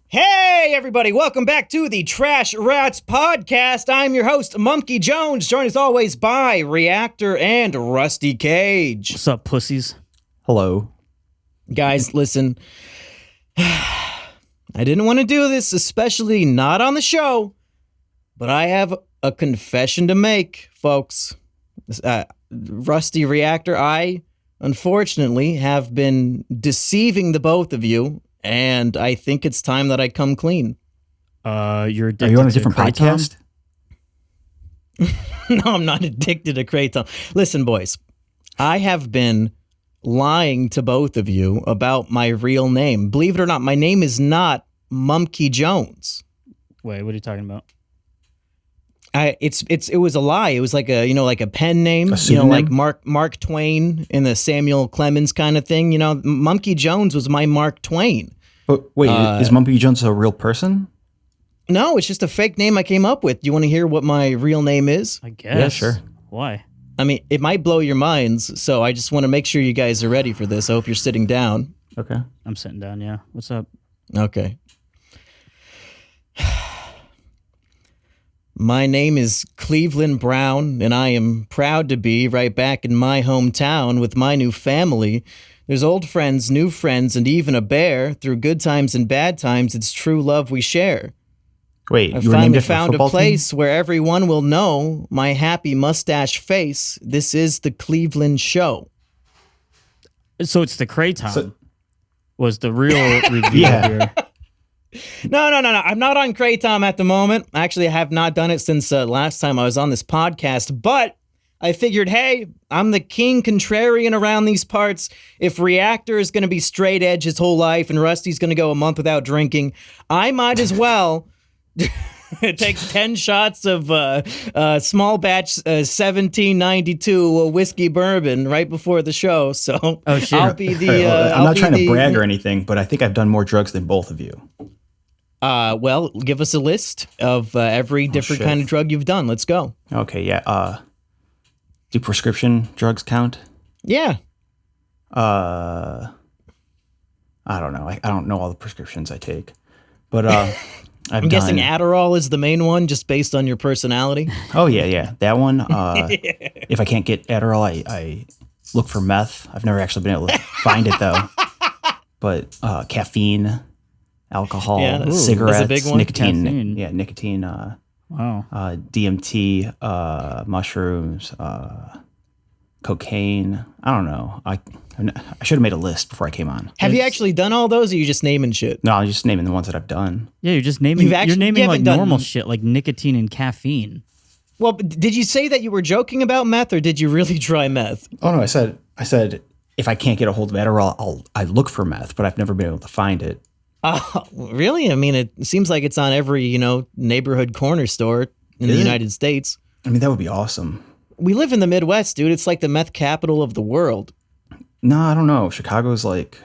Hey, everybody, welcome back to the TrashRats podcast. I'm your host, Mumkey Jones, joined as always by Reactor and Rusty Cage. What's up, pussies? Hello. Guys, listen, I didn't want to do this, especially not on the show, but I have a confession to make, folks. Rusty Reactor, I unfortunately have been deceiving the both of you. And I think it's time that I come clean. You're addicted Are you on a to different Kratom? podcast? No, I'm not addicted to Kratom. Listen, boys, I have been lying to both of you about my real name. Believe it or not, my name is not Mumkey Jones. Wait, what are you talking about? It was a lie. It was like a pen name, like Mark Twain in the Samuel Clemens kind of thing. You know, Mumkey Jones was my Mark Twain. But wait, is Mumkey Jones a real person? No, it's just a fake name I came up with. Do you want to hear what my real name is? I guess. Yeah, sure. Why? I mean, it might blow your minds, so I just want to make sure you guys are ready for this. I hope you're sitting down. Okay. I'm sitting down, yeah. What's up? Okay. My name is Cleveland Brown, and I am proud to be right back in my hometown with my new family. There's old friends, new friends, and even a bear. Through good times and bad times, it's true love we share. Wait, I you were named finally after found a football place where everyone will know my happy mustache face. This is the Cleveland Show. So it's the Kratom. So- was the real review Yeah. here. No. I'm not on Kratom at the moment. Actually, I have not done it since last time I was on this podcast, but I figured, hey, I'm the king contrarian around these parts. If Reactor is going to be straight edge his whole life and Rusty's going to go a month without drinking, I might as well take 10 shots of small batch 1792 whiskey bourbon right before the show. So Oh, shit. I'll be the... I'm not trying to brag or anything, but I think I've done more drugs than both of you. Well, give us a list of every different shit. kind of drug you've done. Let's go. Okay, yeah. Do prescription drugs count? Yeah. I don't know. I don't know all the prescriptions I take, but I'm guessing Adderall is the main one, just based on your personality. Oh yeah, that one. If I can't get Adderall, I look for meth. I've never actually been able to find it though. But caffeine, alcohol, Yeah, that's cigarettes, a big one. nicotine. Caffeine. Yeah, nicotine. Wow. DMT, mushrooms, cocaine. I don't know. I should have made a list before I came on. Have you actually done all those, or are you just naming shit? No, I'm just naming the ones that I've done. Yeah, you're just naming. You You're naming like haven't done- normal shit, like nicotine and caffeine. Well, did you say that you were joking about meth, or did you really try meth? Oh no, I said if I can't get a hold of Adderall, I look for meth, but I've never been able to find it. Really? I mean, it seems like it's on every, neighborhood corner store in the Is it? United States. I mean, that would be awesome. We live in the Midwest, dude. It's like the meth capital of the world. No, I don't know. Chicago's like,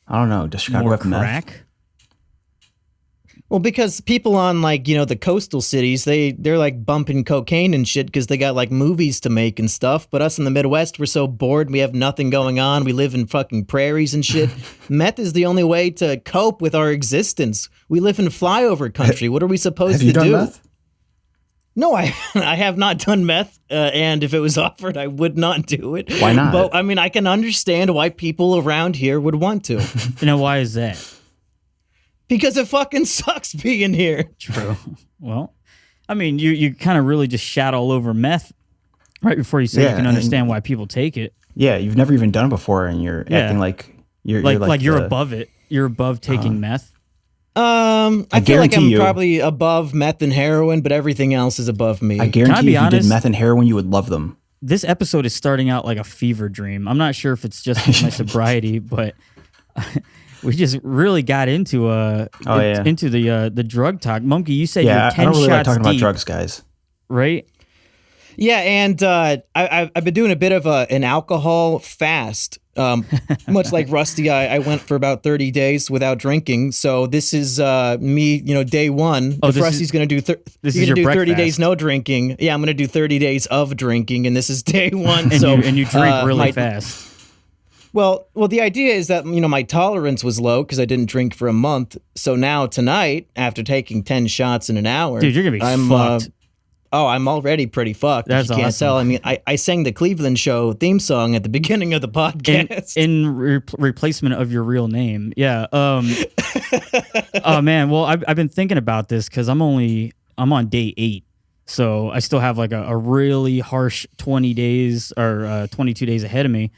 I don't know. Does Chicago More have meth? crack. Well, because people on the coastal cities, they're like bumping cocaine and shit because they got like movies to make and stuff. But us in the Midwest, we're so bored. We have nothing going on. We live in fucking prairies and shit. Meth is the only way to cope with our existence. We live in flyover country. What are we supposed Have to you done do? meth? No, I have not done meth. And if it was offered, I would not do it. Why not? But I mean, I can understand why people around here would want to. Now, why is that? Because it fucking sucks being here. True. Well, I mean, you kind of really just shat all over meth right before you said you Yeah, can understand why people take it. Yeah, you've never even done it before, and you're Yeah. acting like you're You're the- above it. You're above taking meth. I feel like guarantee I'm you- probably above meth and heroin, but everything else is above me. I guarantee be if you did honest? meth and heroin, you would love them. This episode is starting out like a fever dream. I'm not sure if it's just my sobriety, but we just really got into into the drug talk. Mumkey, you said Yeah, you're I 10 don't really like shots talking about deep, drugs, guys. right? Yeah, and I've been doing a bit of an alcohol fast. Much like Rusty, I went for about 30 days without drinking. So this is me, day one. Oh, if this Rusty's is- going to do this you're is gonna your do 30 breakfast. days no drinking. Yeah, I'm going to do 30 days of drinking, and this is day one. And so you drink really my- fast. Well, the idea is that, my tolerance was low because I didn't drink for a month. So now tonight, after taking 10 shots in an hour, dude, you're gonna be fucked. I'm already pretty fucked. That's if you can't awesome. tell. I mean, I sang the Cleveland Show theme song at the beginning of the podcast. In replacement of your real name. Yeah. Oh man. Well, I've been thinking about this because I'm on day 8. So I still have like a really harsh 20 days or 22 days ahead of me.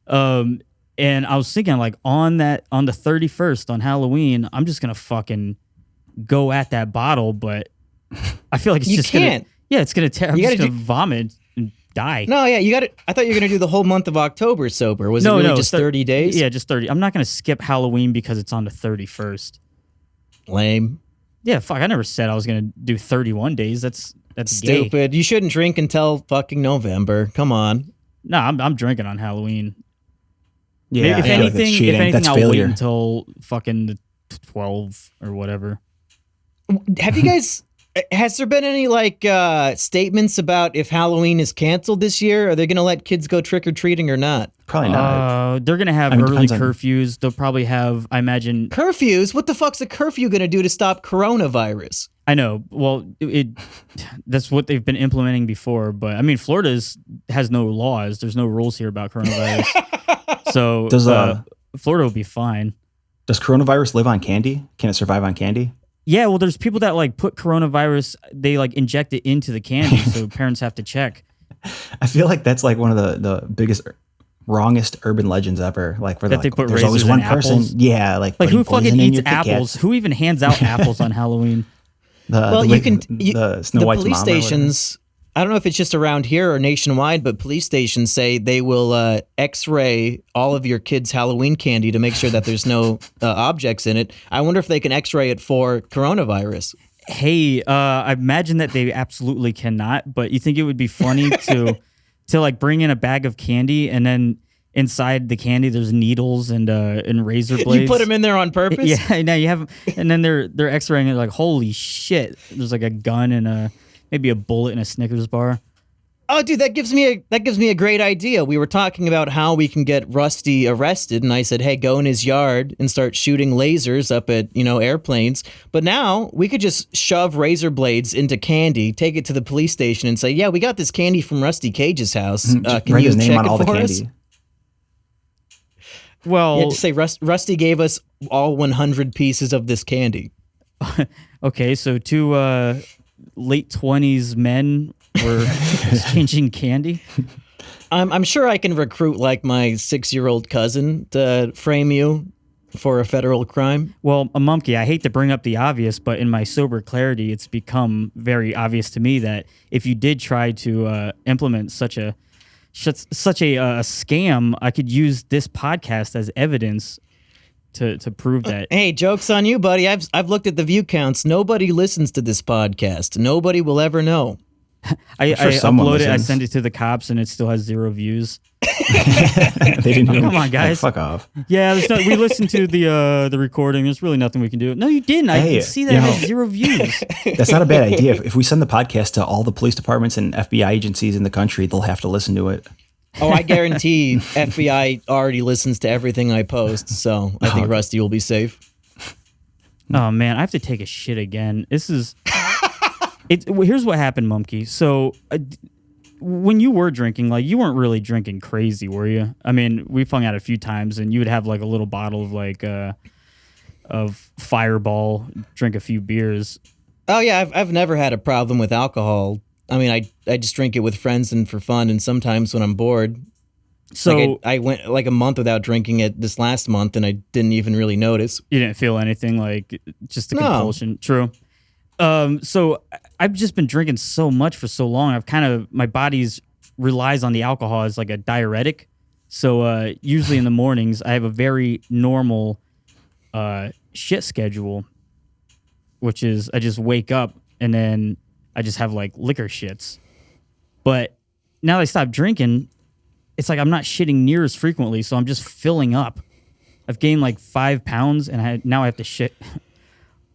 And I was thinking like on the 31st on Halloween, I'm just going to fucking go at that bottle. But I feel like it's just going to, it's going to, I'm just going to vomit and die. No, yeah, you got it. I thought you were going to do the whole month of October sober. Was it really just 30 days? Yeah, just 30. I'm not going to skip Halloween because it's on the 31st. Lame. Yeah, fuck. I never said I was going to do 31 days. That's stupid. Gay. You shouldn't drink until fucking November. Come on. No, I'm drinking on Halloween. Yeah, if anything, I'll failure. wait until fucking the 12 or whatever. Have you guys? Has there been any statements about if Halloween is canceled this year? Are they going to let kids go trick or treating or not? Probably not. They're going to have early curfews. They'll probably have, I imagine, curfews. What the fuck's a curfew going to do to stop coronavirus? I know. Well, that's what they've been implementing before. But I mean, Florida has no laws. There's no rules here about coronavirus. So Florida will be fine. Does coronavirus live on candy? Can it survive on candy? Yeah, well, there's people that put coronavirus, they inject it into the candy, so parents have to check. I feel like that's one of the biggest, wrongest urban legends ever. Where that they put there's always one person. Apples. Yeah, who fucking eats apples? Who even hands out apples on Halloween? The Snow White's police mom stations. I don't know if it's just around here or nationwide, but police stations say they will X-ray all of your kids' Halloween candy to make sure that there's no objects in it. I wonder if they can X-ray it for coronavirus. Hey, I imagine that they absolutely cannot. But you think it would be funny to bring in a bag of candy and then inside the candy there's needles and razor blades. You put them in there on purpose? Yeah, now you have, and then they're X-raying it like, holy shit! There's a gun and maybe a bullet in a Snickers bar. Oh, dude, that gives me a great idea. We were talking about how we can get Rusty arrested, and I said, hey, go in his yard and start shooting lasers up at, airplanes. But now we could just shove razor blades into candy, take it to the police station and say, yeah, we got this candy from Rusty Cage's house. Can write you his name check on it all the for candy. us? Well, just say Rusty gave us all 100 pieces of this candy. Okay, so two late 20s men were exchanging candy. I'm sure I can recruit my 6-year-old cousin to frame you for a federal crime. Well, Mumkey, I hate to bring up the obvious, but in my sober clarity, it's become very obvious to me that if you did try to implement such a scam, I could use this podcast as evidence to prove that. Hey, joke's on you, buddy. I've looked at the view counts. Nobody listens to this podcast. Nobody will ever know. I upload it, I send it to the cops, and it still has 0 views. They didn't even, come on, guys. Fuck off. Yeah, we listened to the recording. There's really nothing we can do. No, you didn't. I can see that it has 0 views. That's not a bad idea. If we send the podcast to all the police departments and FBI agencies in the country, they'll have to listen to it. Oh, I guarantee FBI already listens to everything I post, so I think Rusty will be safe. Oh, man, I have to take a shit again. This is... Here's what happened, Mumkey. So, when you were drinking, you weren't really drinking crazy, were you? I mean, we've hung out a few times, and you would have a little bottle of of Fireball, drink a few beers. Oh yeah, I've never had a problem with alcohol. I mean, I just drink it with friends and for fun, and sometimes when I'm bored. So I went a month without drinking it this last month, and I didn't even really notice. You didn't feel anything, just a compulsion. True. So I've just been drinking so much for so long. My body's relies on the alcohol as a diuretic. So usually in the mornings, I have a very normal shit schedule, which is I just wake up and then I just have liquor shits. But now that I stopped drinking, it's I'm not shitting near as frequently, so I'm just filling up. I've gained 5 pounds, and now I have to shit.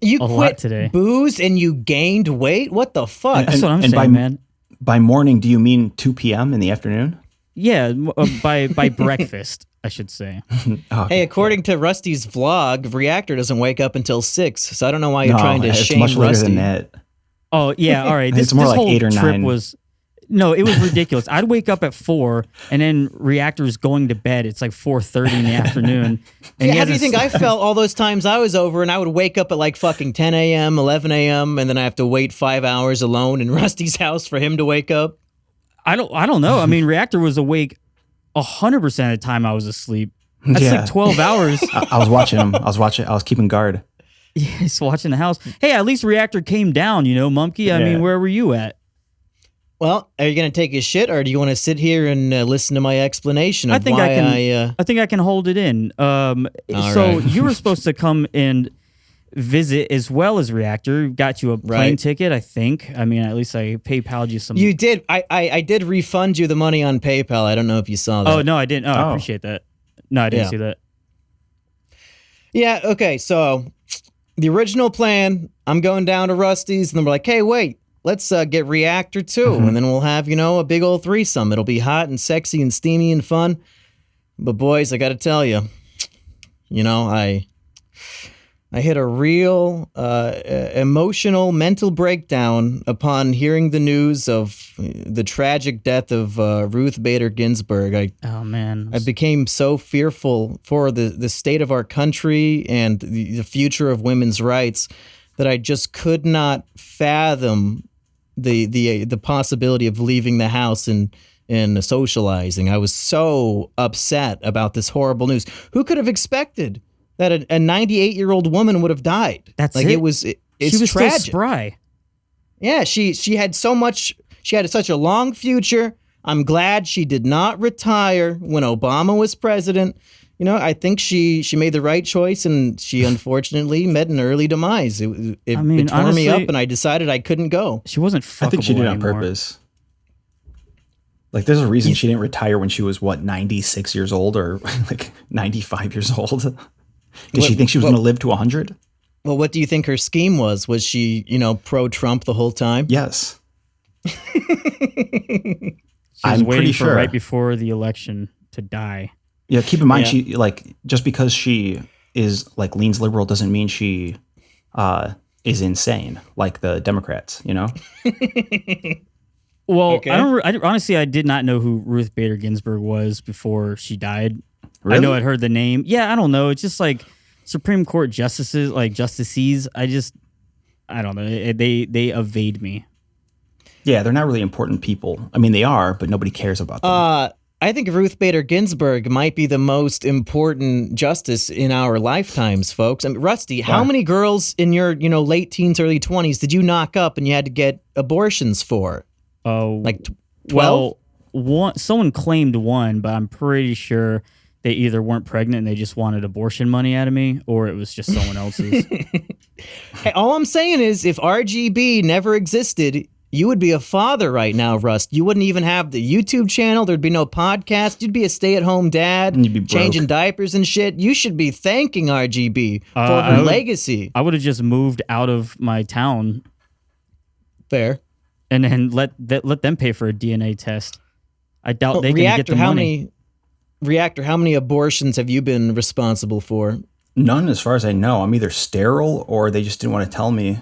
You a quit lot today. Booze and you gained weight? What the fuck? That's what I'm saying, man. By morning, do you mean 2 p.m. in the afternoon? Yeah, by breakfast, I should say. Hey, according to Rusty's vlog, Reactor doesn't wake up until 6, so I don't know why you're trying to shame much later Rusty. than that. Oh yeah, all right. This more like whole 8 or trip 9. was. No, it was ridiculous. I'd wake up at 4, and then Reactor's going to bed. It's like 4:30 in the afternoon. And Yeah, how do you think I felt all those times I was over and I would wake up at like fucking 10 a.m., 11 a.m., and then I have to wait 5 hours alone in Rusty's house for him to wake up? I don't know. I mean, Reactor was awake 100% of the time I was asleep. That's like 12 hours. I was watching him. I was keeping guard. Yeah, he's watching the house. Hey, at least Reactor came down, Mumkey. I mean, where were you at? Well, are you going to take his shit, or do you want to sit here and listen to my explanation of I think I can hold it in. So right. you were supposed to come and visit as well as Reactor. Got you a plane ticket, I think. I mean, at least I PayPal'd you some. You did. I did refund you the money on PayPal. I don't know if you saw that. Oh, no, I didn't. Oh, I appreciate that. No, I didn't see that. Yeah, okay, so the original plan, I'm going down to Rusty's, and then we're like, hey, wait. Let's get Reactor too, and then we'll have, a big old threesome. It'll be hot and sexy and steamy and fun. But boys, I got to tell you, I hit a real emotional mental breakdown upon hearing the news of the tragic death of Ruth Bader Ginsburg. Oh man, I became so fearful for the state of our country and the future of women's rights that I just could not fathom the possibility of leaving the house and socializing. I was so upset about this horrible news. Who could have expected that a 98-year-old woman would have died? That's like it. It's she was tragic. Still spry. Yeah, she had so much. She had such a long future. I'm glad she did not retire when Obama was president. I think she made the right choice, and she unfortunately met an early demise. It tore honestly, me up, and I decided I couldn't go. She wasn't fuckable. I think she did it on anymore. purpose. Like, there's a reason she didn't retire when she was, 96 years old or, 95 years old? Did she think she was going to live to 100? Well, what do you think her scheme was? Was she, pro-Trump the whole time? Yes. She was I'm waiting pretty for sure. right before the election to die. Yeah, keep in mind, she, just because she is, leans liberal doesn't mean she is insane, like the Democrats, Well, Okay. honestly, I did not know who Ruth Bader Ginsburg was before she died. Really? I know I'd heard the name. Yeah, I don't know. It's just like Supreme Court justices. I don't know. They evade me. Yeah, they're not really important people. I mean, they are, but nobody cares about them. I think Ruth Bader Ginsburg might be the most important justice in our lifetimes, folks. I mean, Rusty, how many girls in your, late teens, early 20s did you knock up and you had to get abortions for? Oh, Like 12? Well, someone claimed one, but I'm pretty sure they either weren't pregnant and they just wanted abortion money out of me, or it was just someone else's. Hey, all I'm saying is if RGB never existed, you would be a father right now, Rust. You wouldn't even have the YouTube channel. There'd be no podcast. You'd be a stay-at-home dad, And you'd be broke. changing diapers and shit. You should be thanking RGB for her legacy. I would have just moved out of my town Fair. and then let them pay for a DNA test. I doubt they can get the money. Reactor, how many abortions have you been responsible for? None, as far as I know. I'm either sterile or they just didn't want to tell me.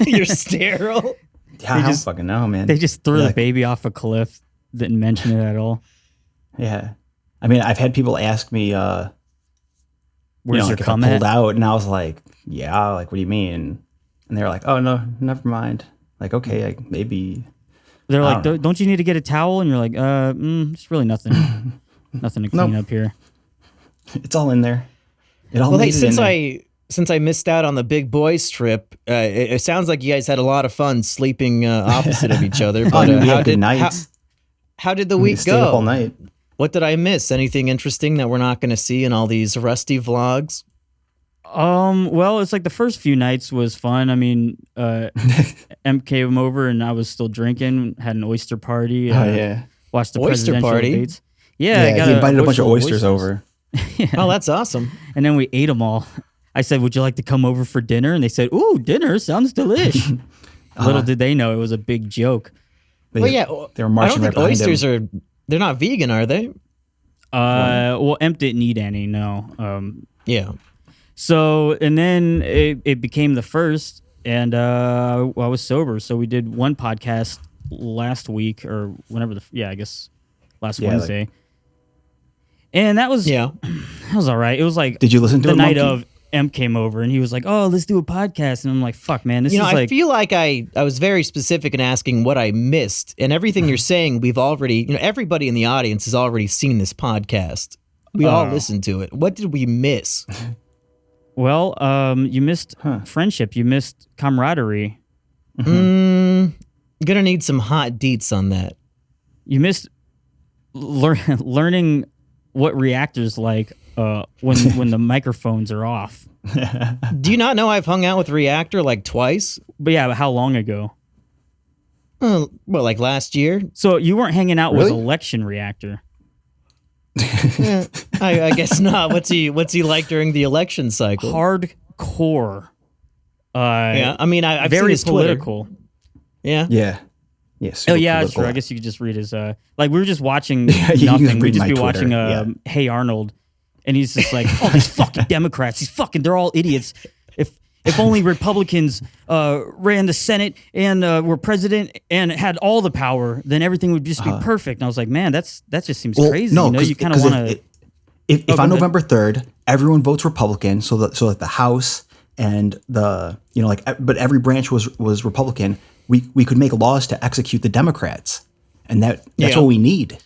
You're sterile? Yeah, I don't fucking know, man. They just threw Yeah, the baby off a cliff. Didn't mention it at all. Yeah. I mean, I've had people ask me, Where's your if I cum pulled at? out, and I was like, yeah, what do you mean? And they're like, oh, no, never mind. Like, okay, maybe. They're I like, don't know. don't you need to get a towel? And you're like, it's really nothing. Nothing to clean up here. It's all in there. It all Well, hey, made it in there. since I missed out on the big boys trip, it sounds like you guys had a lot of fun sleeping opposite of each other. But We had good nights. how did the We week stayed up all go? night. What did I miss? Anything interesting that we're not going to see in all these Rusty vlogs? Well, it's like the first few nights was fun. I mean, MK came over and I was still drinking, had an oyster party. Watched the Oyster presidential party? debates. Yeah, I got he invited a bunch of bushel oysters over. Oh, that's awesome. And then we ate them all. I said, would you like to come over for dinner? And they said, ooh, dinner sounds delish. Little did they know it was a big joke. They, Well, yeah, they were I marching don't right think behind oysters him. They're not vegan, are they? Well, Emp didn't eat any, no. Yeah. So, and then it became the first, and I was sober. So we did one podcast last week or whenever I guess last Wednesday. And that was that was all right. It was like, did you listen to the night Mumkey? of Emp came over and he was like, "Oh, let's do a podcast." And I'm like, "Fuck, man, this is like." I feel like I was very specific in asking what I missed, and everything you're saying, we've already, everybody in the audience has already seen this podcast. We all listened to it. What did we miss? Well, you missed friendship. You missed camaraderie. Gonna need some hot deets on that. You missed learning what reactors like when the microphones are off. Do you not know I've hung out with Reactor like twice? But yeah, how long ago? Well, like last year. So you weren't hanging out Really? with Election Reactor. Yeah, I guess not. What's he like during the election cycle? Hardcore. Yeah, I mean, I've seen very his Twitter. political. Yeah. Yeah. Yeah. Oh yeah, that's true. I guess you could just read his. Like we were just watching you can nothing. We'd read just my be Twitter, watching yeah. Hey Arnold, and he's just like, "Oh, these fucking Democrats, they're all idiots. If only Republicans ran the Senate and were president and had all the power, then everything would just be perfect." And I was like, "Man, that just seems crazy." No, you kind of want to. If on November 3rd, everyone votes Republican, so that the House and the but every branch was Republican, we could make laws to execute the Democrats, and that's what we need.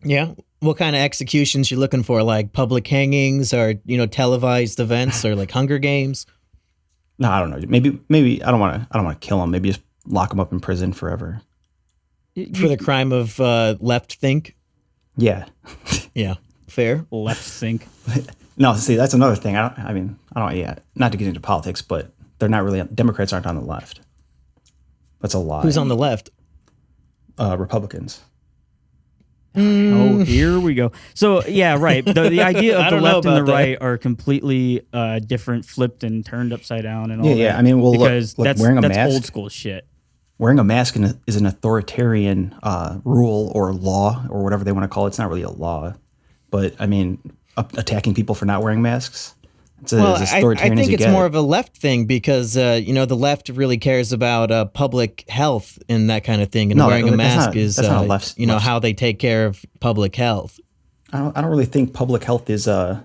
Yeah. What kind of executions you looking for? Like public hangings, or televised events, or like Hunger Games? No, I don't know. Maybe I don't want to kill them. Maybe just lock them up in prison forever For the crime of left think? Yeah. Yeah. Fair. Left think. No, see, that's another thing. I don't. Yeah, not to get into politics, but they're not really. Democrats aren't on the left. That's a lie. Who's on the left? Republicans. Oh, here we go. So yeah, right. The idea of I the don't know left and the about that. right are completely different, flipped and turned upside down, and all that. Yeah. I mean, well, because look, that's wearing a that's mask, old school shit. Wearing a mask is an authoritarian rule or law or whatever they want to call it. It's not really a law, but I mean, attacking people for not wearing masks. It's as authoritarian I as think you it's get. more of a left thing because the left really cares about public health and that kind of thing, and No, wearing a that's mask not- is that's not a left- how they take care of public health. I don't really think public health is You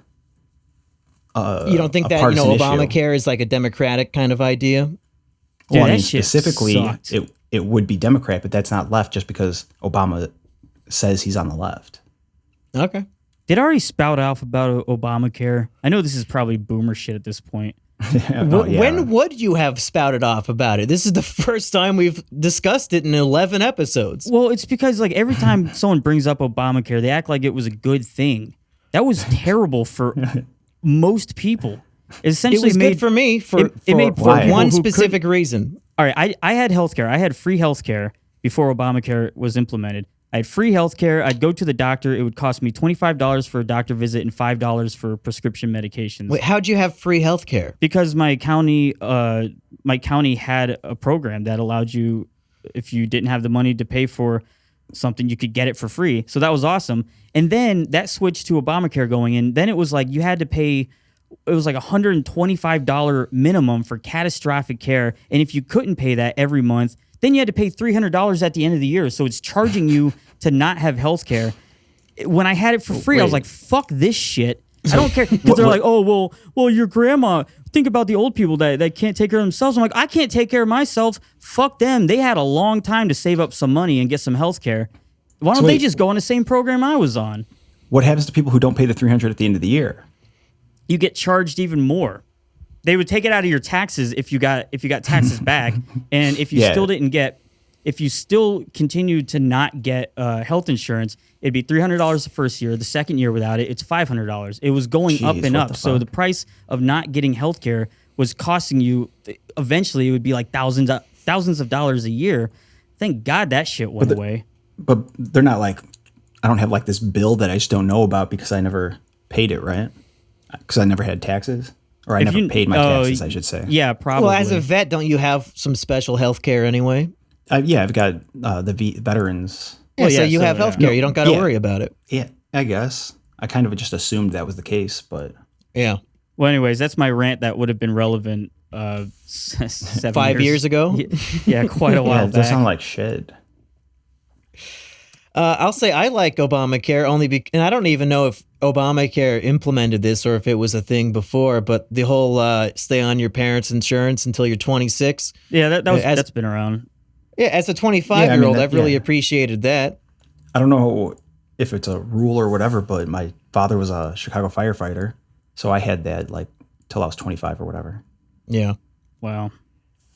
don't think a that partisan issue. Obamacare is like a Democratic kind of idea? Dude, Well, I that mean, shit specifically, sucked. it would be Democrat, but that's not left just because Obama says he's on the left. Okay. Did I already spout off about Obamacare? I know this is probably boomer shit at this point. Oh, yeah. When would you have spouted off about it? This is the first time we've discussed it in 11 episodes. Well, it's because like every time someone brings up Obamacare, they act like it was a good thing. That was terrible for most people. It It essentially was made good for me for made poor people one who specific reason. All right, I had healthcare. I had free healthcare before Obamacare was implemented. I had free healthcare. I'd go to the doctor. It would cost me $25 for a doctor visit and $5 for prescription medications. Wait, how'd you have free health care? Because my county had a program that allowed you, if you didn't have the money to pay for something, you could get it for free. So that was awesome. And then that switched to Obamacare going in. Then it was like you had to pay. It was like $125 minimum for catastrophic care, and if you couldn't pay that every month, then you had to pay $300 at the end of the year. So it's charging you to not have health care. When I had it for free, I was Wait. like, fuck this shit. I don't care. Because they're like, oh, well, your grandma, think about the old people that can't take care of themselves. I'm like, I can't take care of myself. Fuck them. They had a long time to save up some money and get some health care. Why don't So they wait. just go on the same program I was on? What happens to people who don't pay the $300 at the end of the year? You get charged even more. They would take it out of your taxes if you got taxes back, and if you Yeah. if you still continued to not get health insurance, it'd be $300 the first year. The second year without it, it's $500. It was going up Jeez, and what up. the So fuck? the price of not getting health care was costing you. Eventually, it would be like thousands of dollars a year. Thank God that shit went away. But they're not like, I don't have like this bill that I just don't know about because I never paid it, right? Because I never had taxes, or I If never you- paid my taxes, I should say. Yeah, probably. Well, as a vet, don't you have some special health care anyway? Yeah, I've got the veterans Yeah, so you have healthcare. You don't got to worry about it. Yeah, I guess. I kind of just assumed that was the case, but yeah. Well, anyways, that's my rant that would have been relevant 7 5 years ago. Yeah, quite a while yeah, it does back. sound like shit. I'll say I like Obamacare only and I don't even know if Obamacare implemented this or if it was a thing before, but the whole stay on your parents' insurance until you're 26. Yeah, that's been around. Yeah, as a 25-year-old, I've really appreciated that. I don't know if it's a rule or whatever, but my father was a Chicago firefighter, so I had that like till I was 25 or whatever. Yeah. Wow.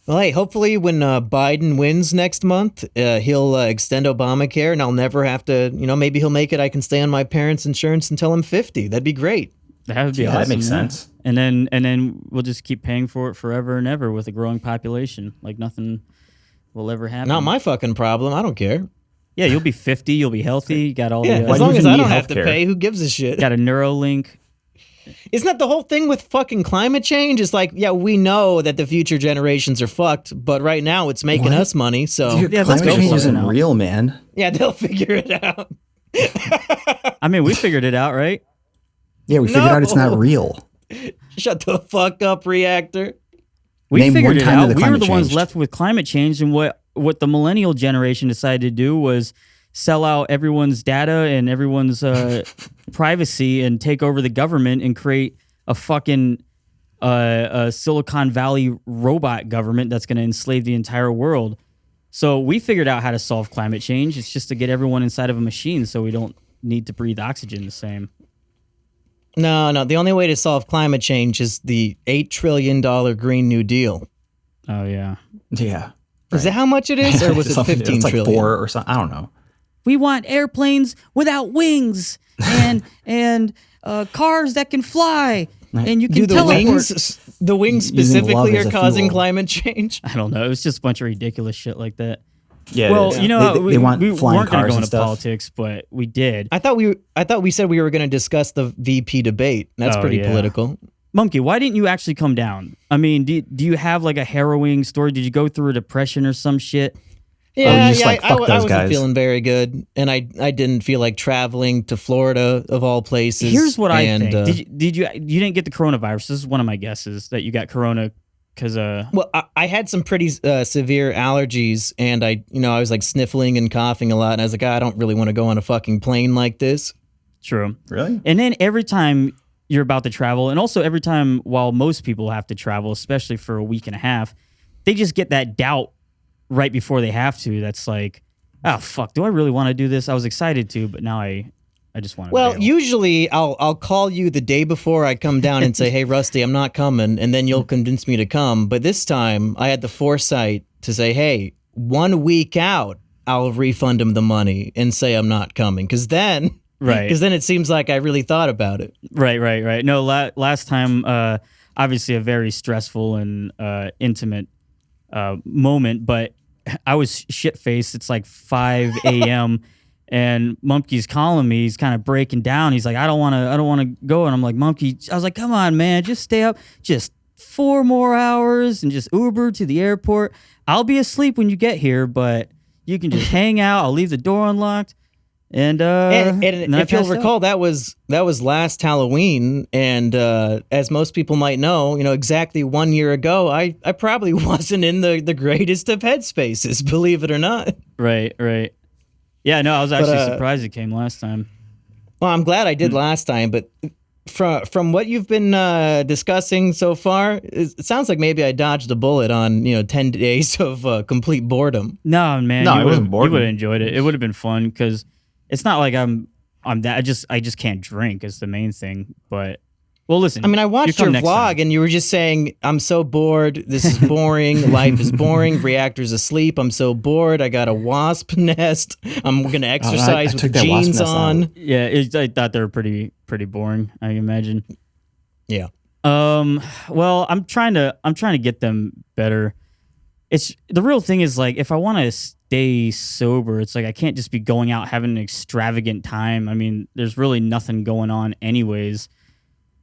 Well, hey, hopefully when Biden wins next month, he'll extend Obamacare and I'll never have to, maybe he'll make it I can stay on my parents' insurance until I'm 50. That'd be great. That would be awesome. That makes sense. And then we'll just keep paying for it forever and ever with a growing population. Like nothing will ever happen. Not my fucking problem. I don't care. Yeah, you'll be 50. You'll be healthy. You got all the... as long as I don't have to pay, who gives a shit? Got a Neuralink. Isn't that the whole thing with fucking climate change? It's like, yeah, we know that the future generations are fucked, but right now it's making us money, so... Dude, climate change isn't real, man. Yeah, they'll figure it out. I mean, we figured it out, right? Yeah, we figured out it's not real. Shut the fuck up, Reactor. We Name figured one it time out. that the We were the climate ones changed. left with climate change, and what the millennial generation decided to do was sell out everyone's data and everyone's privacy and take over the government and create a fucking a Silicon Valley robot government that's going to enslave the entire world. So we figured out how to solve climate change. It's just to get everyone inside of a machine so we don't need to breathe oxygen the same. No. The only way to solve climate change is the $8 trillion Green New Deal. Oh, yeah. Yeah. Is that how much it is? Or was it 15 it's like trillion? 4 or something. I don't know. We want airplanes without wings and cars that can fly. And you can Do the teleport. the wings Using love specifically as are a causing fuel. climate change? I don't know. It was just a bunch of ridiculous shit like that. Yeah. Well, you know, they want we flying weren't going to cars go and into stuff. politics, but we did. I thought we said we were going to discuss the VP debate. That's Oh, pretty yeah. political. Mumkey, why didn't you actually come down? I mean, do you have like a harrowing story? Did you go through a depression or some shit? Yeah, just like, fuck I those wasn't guys. feeling very good, and I didn't feel like traveling to Florida of all places. Here's what I and, think. Did you didn't get the coronavirus? This is one of my guesses that you got corona because Well, I had some pretty severe allergies, and I was like sniffling and coughing a lot, and I was like, I don't really want to go on a fucking plane like this. True. Really? And then every time you're about to travel, and also every time while most people have to travel, especially for a week and a half, they just get that doubt right before they have to. That's like, oh fuck, do I really want to do this? I was excited to, but now I just want to. Well, bail. usually I'll call you the day before I come down and say, hey, Rusty, I'm not coming, and then you'll convince me to come. But this time I had the foresight to say, hey, 1 week out, I'll refund him the money and say I'm not coming, because then it seems like I really thought about it. Right. No, last time, obviously a very stressful and intimate moment, but I was shit-faced. It's like 5 a.m. and Mumkey's calling me. He's kind of breaking down. He's like, I don't want to go. And I'm like, Mumkey, I was like, come on, man, just stay up just 4 more hours and just Uber to the airport. I'll be asleep when you get here, but you can just hang out. I'll leave the door unlocked. And if you'll recall, that was last Halloween, and as most people might know, exactly 1 year ago, I probably wasn't in the greatest of headspaces, believe it or not. Right. Yeah, no, I was actually surprised it came last time. Well, I'm glad I did last time, but from what you've been discussing so far, it sounds like maybe I dodged a bullet on 10 days of complete boredom. No, man, No, it wasn't boredom. You would have enjoyed it. It would have been fun because it's not like I'm that. I just can't drink is the main thing. But well, listen. I mean, I watched your vlog and you were just saying, I'm so bored. This is boring. Life is boring. Reactor's asleep. I'm so bored. I got a wasp nest. I'm going to exercise with jeans on. Yeah, I thought they were pretty boring, I imagine. Yeah. Well, I'm trying to get them better. It's the real thing is like if I want to stay sober, it's like I can't just be going out having an extravagant time. I mean, there's really nothing going on anyways.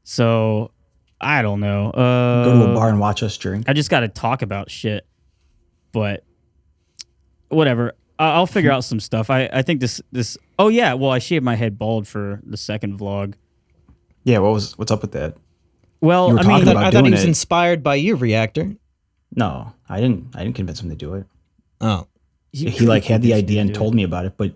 So I don't know. Go to a bar and watch us drink. I just got to talk about shit. But whatever. I'll figure out some stuff. I think this. Oh yeah. Well, I shaved my head bald for the second vlog. Yeah. What's up with that? Well, You were I mean, talking about I thought he doing was it. inspired by you, Reactor. No, I didn't convince him to do it. Oh. He like had the idea and told me about it, but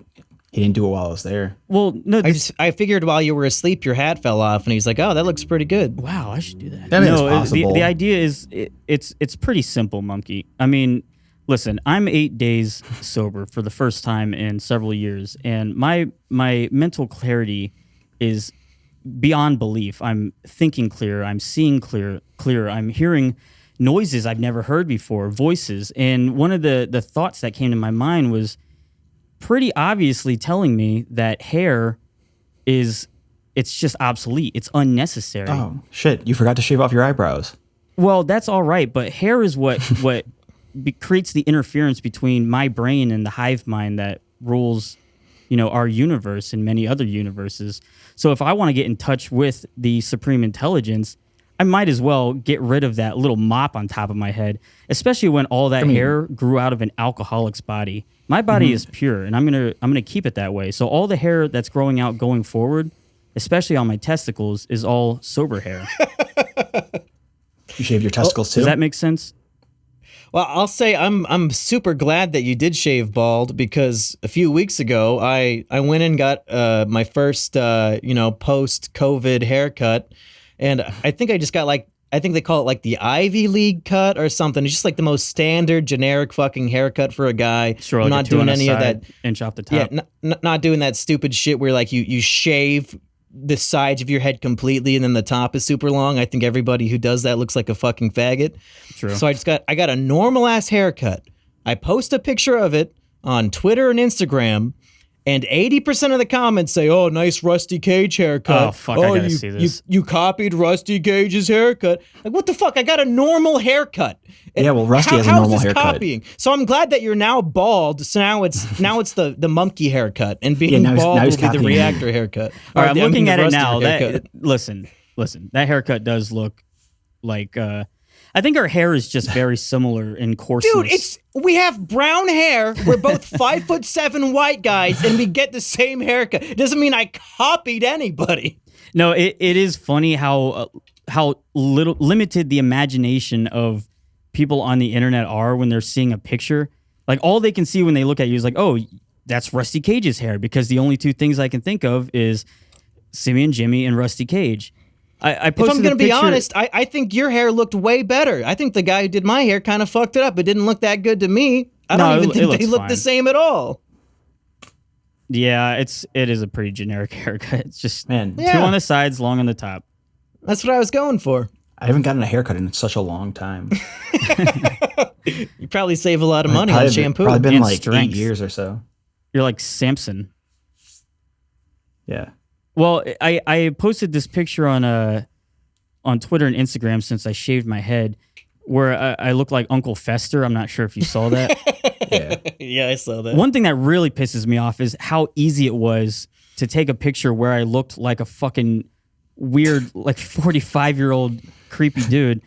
he didn't do it while I was there. Well, no. I figured while you were asleep, your hat fell off, and he's like, "Oh, that looks pretty good." Wow, I should do that. I mean, it's no, possible. the idea is it's pretty simple, Mumkey. I mean, listen, I'm 8 days sober for the first time in several years, and my mental clarity is beyond belief. I'm thinking clear. I'm seeing clear. I'm hearing noises I've never heard before, voices, and one of the thoughts that came to my mind was pretty obviously telling me that hair it's just obsolete. It's unnecessary. Oh shit! You forgot to shave off your eyebrows. Well, that's all right, but hair is what creates the interference between my brain and the hive mind that rules, our universe and many other universes. So if I want to get in touch with the supreme intelligence, I might as well get rid of that little mop on top of my head, especially when all that hair grew out of an alcoholic's body. My body is pure, and I'm gonna keep it that way. So all the hair that's growing out going forward, especially on my testicles, is all sober hair. You shaved your testicles too. Does that make sense? Well, I'll say I'm super glad that you did shave bald, because a few weeks ago I went and got my first post-COVID haircut, and I think I just got I think they call it like the Ivy League cut or something. It's just like the most standard, generic fucking haircut for a guy. Sure, I'm like not a two doing on any the of side, that. inch off the top. Yeah, not doing that stupid shit where like you shave the sides of your head completely and then the top is super long. I think everybody who does that looks like a fucking faggot. True. So I got a normal ass haircut. I post a picture of it on Twitter and Instagram, and 80% of the comments say, "Oh, nice Rusty Cage haircut." Oh, fuck, I gotta see this. You copied Rusty Cage's haircut. Like, what the fuck? I got a normal haircut. Yeah, well, Rusty has a how's normal this haircut. copying? So I'm glad that you're now bald. So now it's the Mumkey haircut, and being now he's bald will be the copying me. Reactor haircut. All right, I'm looking the at it Rusty now. haircut. Listen, that haircut does look like. I think our hair is just very similar in coarseness. Dude, we have brown hair. We're both 5'7" white guys, and we get the same haircut. It doesn't mean I copied anybody. No, it is funny how little limited the imagination of people on the internet are when they're seeing a picture. Like, all they can see when they look at you is like, oh, that's Rusty Cage's hair, because the only two things I can think of is Simian Jimmy and Rusty Cage. I posted If I'm going to be picture- honest, I think your hair looked way better. I think the guy who did my hair kind of fucked it up. It didn't look that good to me. I don't even think they look the same at all. Yeah, it is a pretty generic haircut. It's just two Yeah. on the sides, long on the top. That's what I was going for. I haven't gotten a haircut in such a long time. You probably save a lot of money on shampoo. Probably been And like strength. 8 years or so. You're like Samson. Yeah. Well, I posted this picture on Twitter and Instagram since I shaved my head, where I look like Uncle Fester. I'm not sure if you saw that. Yeah. Yeah, I saw that. One thing that really pisses me off is how easy it was to take a picture where I looked like a fucking weird, like 45-year-old creepy dude.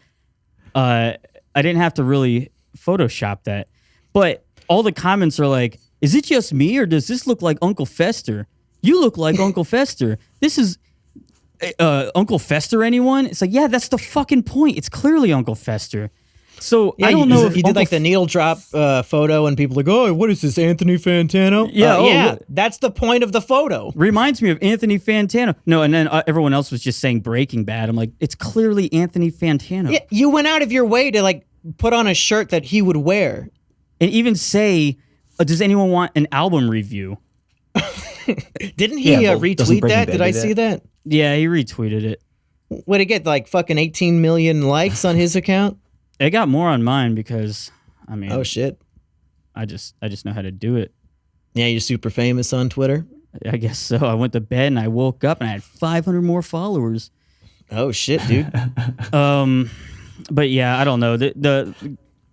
I didn't have to really Photoshop that. But all the comments are like, is it just me, or does this look like Uncle Fester? You look like Uncle Fester. This is Uncle Fester, anyone? It's like, yeah, that's the fucking point. It's clearly Uncle Fester. So Yeah, I don't know if you did Uncle like the needle drop photo, and people are like, oh, what is this, Anthony Fantano? Yeah, yeah, look. that's the point of the photo. reminds me of Anthony Fantano. No, and then everyone else was just saying Breaking Bad. I'm like, it's clearly Anthony Fantano. Yeah, you went out of your way to like put on a shirt that he would wear. And even say, does anyone want an album review? Didn't he Yeah, well, doesn't retweet Breaking that? Bad Did do I that? see that? Yeah, he retweeted it. Would it get like fucking 18 million likes on his account? It got more on mine because, I mean, Oh shit. I just know how to do it. Yeah, you're super famous on Twitter. I guess so. I went to bed and I woke up and I had 500 more followers. Oh shit, dude. But yeah, I don't know. The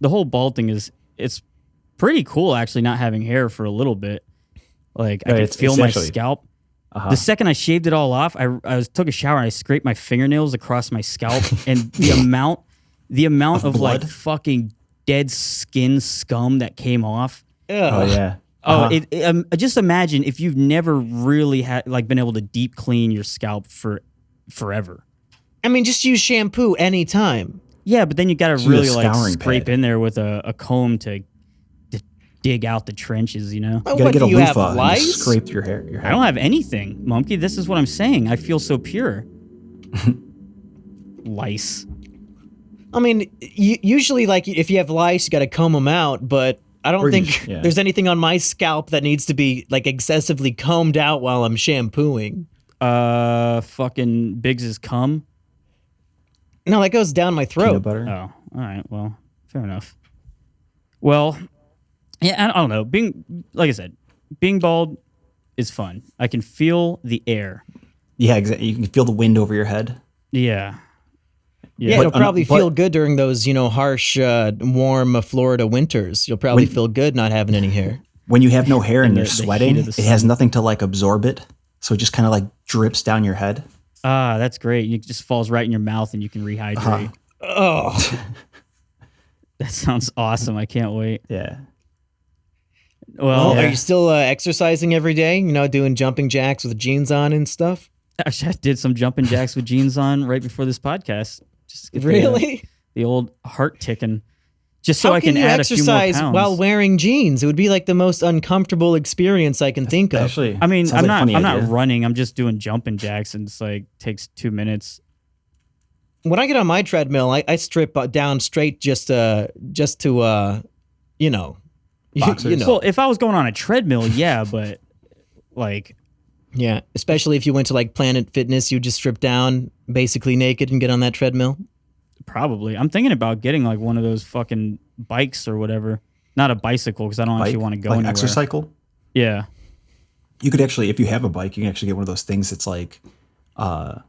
whole bald thing it's pretty cool actually, not having hair for a little bit. Like, I could feel my scalp. The second I shaved it all off, I took a shower and I scraped my fingernails across my scalp, and the amount of like blood? fucking dead skin scum that came off. Oh, yeah. Just imagine if you've never really had been able to deep clean your scalp for forever. I mean, just use shampoo anytime. Yeah, but then you got to Use really a scouring scrape pad. in there with a comb to dig out the trenches, You gotta What, get do a you have loofah and lice? just scrape your hair. I don't have anything, Mumkey. This is what I'm saying. I feel so pure. Lice. I mean, usually, if you have lice, you got to comb them out. But I don't think there's anything on my scalp that needs to be excessively combed out while I'm shampooing. Fucking Biggs's cum. No, that goes down my throat. Peanut butter. Oh, all right. Well, fair enough. Well, yeah, I don't know. Like I said, being bald is fun. I can feel the air. Yeah, exactly. You can feel the wind over your head. Yeah. Yeah, it'll probably feel good during those, harsh, warm Florida winters. You'll probably feel good not having any hair. When you have no hair and you're the sweating, heat of the it has sun. nothing to absorb it. So it just kind of drips down your head. Ah, that's great. It just falls right in your mouth and you can rehydrate. Oh, That sounds awesome. I can't wait. Yeah. Well, are you still exercising every day? Doing jumping jacks with jeans on and stuff? actually, I did some jumping jacks with jeans on right before this podcast. Just to get Really? the old heart ticking. Just so How I can you add a few more exercise pounds. while wearing jeans? It would be the most uncomfortable experience I can think of. Actually, I mean, sounds I'm like a funny not idea. running. I'm just doing jumping jacks, and it's takes 2 minutes. When I get on my treadmill, I strip down straight just to Boxers. Well, if I was going on a treadmill, yeah, but yeah. Especially if you went to Planet Fitness, you just strip down basically naked and get on that treadmill. probably. I'm thinking about getting one of those fucking bikes or whatever. Not a bicycle because I don't actually want to go anywhere. Exercycle. Yeah. You could actually, if you have a bike, you can actually get one of those things that's a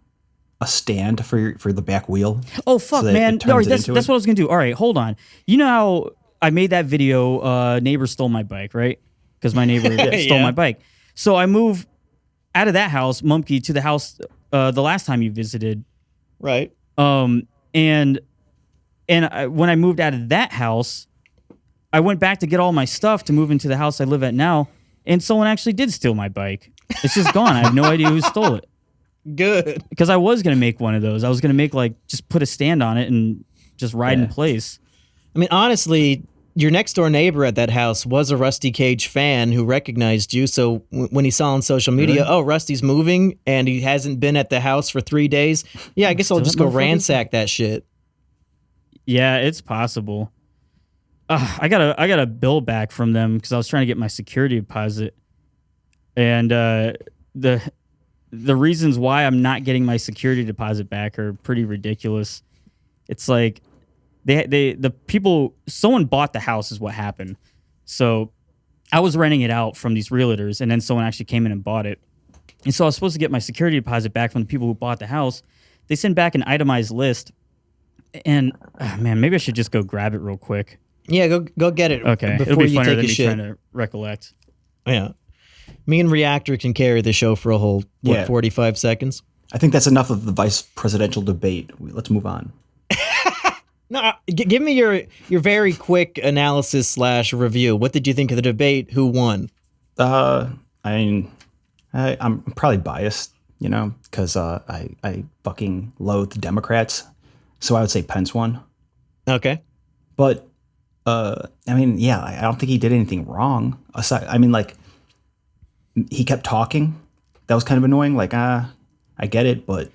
stand for the back wheel. Oh fuck, that man! it turns it That's into what I was gonna do. All right, hold on. You know how I made that video? Neighbor stole my bike, right? Because my neighbor stole my bike. So I moved out of that house, Mumkey, to the house the last time you visited. Right. And when I moved out of that house, I went back to get all my stuff to move into the house I live at now, and someone actually did steal my bike. It's just gone. I have no idea who stole it. Good. Because I was going to make one of those. I was going to make just put a stand on it and just ride in place. I mean, honestly, your next door neighbor at that house was a Rusty Cage fan who recognized you. So when he saw on social media, oh, Rusty's moving and he hasn't been at the house for 3 days. Yeah, I guess I'll just go ransack that shit. Yeah, it's possible. I got a bill back from them because I was trying to get my security deposit. And the reasons why I'm not getting my security deposit back are pretty ridiculous. It's someone bought the house is what happened. So I was renting it out from these realtors and then someone actually came in and bought it. And so I was supposed to get my security deposit back from the people who bought the house. They sent back an itemized list. And man, maybe I should just go grab it real quick. Yeah, go get it. Okay. It'll Before be you funnier take than a me shit. trying to recollect. Yeah. Me and Reactor can carry the show for a whole 45 seconds. I think that's enough of the vice presidential debate. Let's move on. No, give me your very quick analysis / review. What did you think of the debate? Who won? I mean, I'm probably biased, because I fucking loathe Democrats. So I would say Pence won. Okay. But, I mean, yeah, I don't think he did anything wrong. Aside, I mean, he kept talking. That was kind of annoying. I get it, but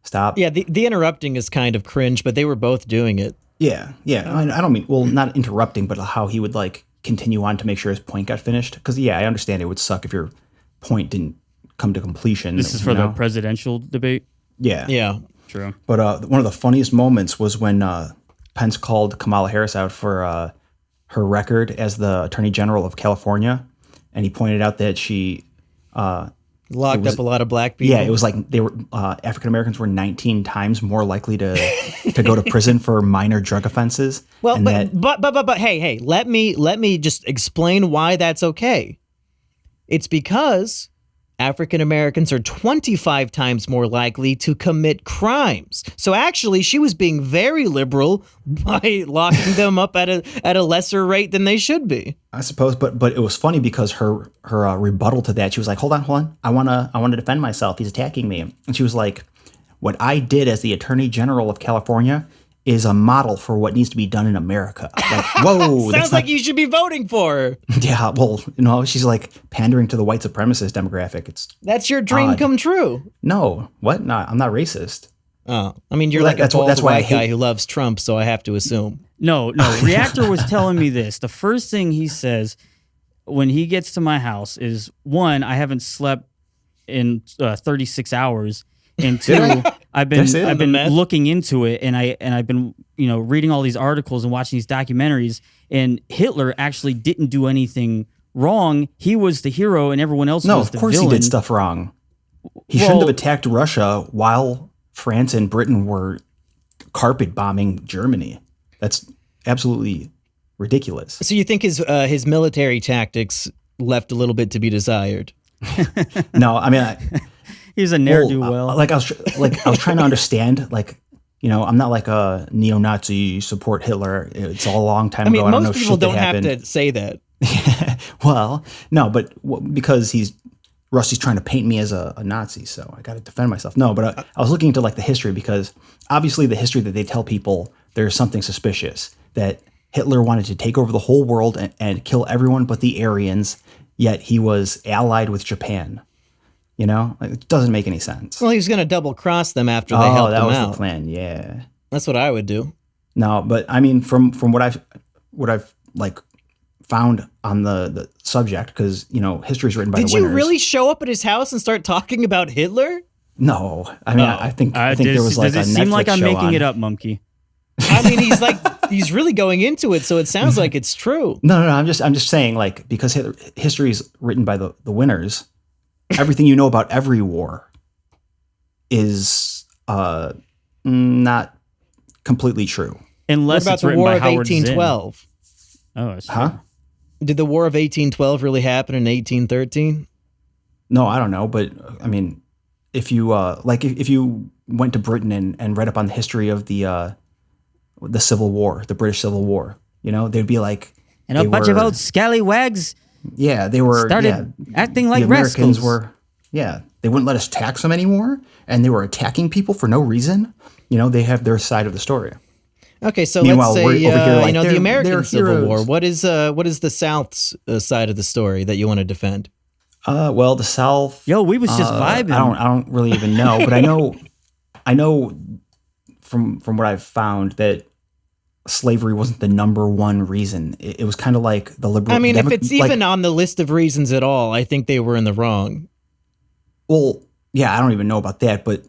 stop. Yeah, the interrupting is kind of cringe, but they were both doing it. Yeah. I don't mean, well, not interrupting, but how he would continue on to make sure his point got finished. Because, yeah, I understand it would suck if your point didn't come to completion. This is for the presidential debate? Yeah. Yeah. True. But one of the funniest moments was when Pence called Kamala Harris out for her record as the Attorney General of California. And he pointed out that she Locked up a lot of black people. Yeah, it was they were African Americans were 19 times more likely to go to prison for minor drug offenses. Well, and but hey, let me just explain why that's okay. It's because African Americans are 25 times more likely to commit crimes. So actually, she was being very liberal by locking them up at a lesser rate than they should be. I suppose, but it was funny because her rebuttal to that, she was like, hold on, I want to defend myself. He's attacking me. And she was like, what I did as the Attorney General of California is a model for what needs to be done in America. Like, whoa. Sounds like you should be voting for her. Yeah, well, she's like pandering to the white supremacist demographic. That's your dream come true. No, what? No, I'm not racist. Oh, I mean, you're like a bald white guy who loves Trump, so I have to assume. No. Reactor was telling me this. The first thing he says when he gets to my house is, one, I haven't slept in 36 hours. And two, I've been looking into it, and I've been reading all these articles and watching these documentaries. And Hitler actually didn't do anything wrong. He was the hero, and everyone else was the villain. No, of course he did stuff wrong. He shouldn't have attacked Russia while France and Britain were carpet bombing Germany. That's absolutely ridiculous. So you think his military tactics left a little bit to be desired? No, I mean. He's a ne'er-do-well. Like I was trying to understand. Like, I'm not like a neo-Nazi support Hitler. It's all a long time ago. I don't know most people don't have to say that. Well, no, but because Rusty's trying to paint me as a Nazi, so I got to defend myself. No, but I was looking into like the history because obviously the history that they tell people, there's something suspicious that Hitler wanted to take over the whole world and kill everyone but the Aryans, yet he was allied with Japan. It doesn't make any sense. Well, he was going to double cross them after they helped him out. That was the plan. Yeah, that's what I would do. No, but I mean, from what I've like found on the subject, because history is written by the winners. Did you really show up at his house and start talking about Hitler? No, I mean, I think there was like a Netflix show on. Does it seem like I'm making it up, Mumkey? I mean, he's really going into it, so it sounds like it's true. No. I'm just saying, like, because history is written by the winners. Everything you know about every war is not completely true. Unless what about it's the written War by of Howard 1812? Zinn. Oh, that's huh? true. Did the War of 1812 really happen in 1813? No, I don't know, but I mean, if you if you went to Britain and read up on the history of the Civil War, the British Civil War, they'd be like, and a bunch of old scallywags. Yeah, they were started acting like the Americans rascals. They wouldn't let us tax them anymore, and they were attacking people for no reason. They have their side of the story. Okay, so Meanwhile, let's say we're over here like, the American Civil heroes. War. What is the South's side of the story that you want to defend? Well, the South. Yo, we was just vibing. I don't really even know, but I know from what I've found that slavery wasn't the number one reason. It was kind of like the liberal. I mean, if it's even on the list of reasons at all, I think they were in the wrong. Well, yeah, I don't even know about that, but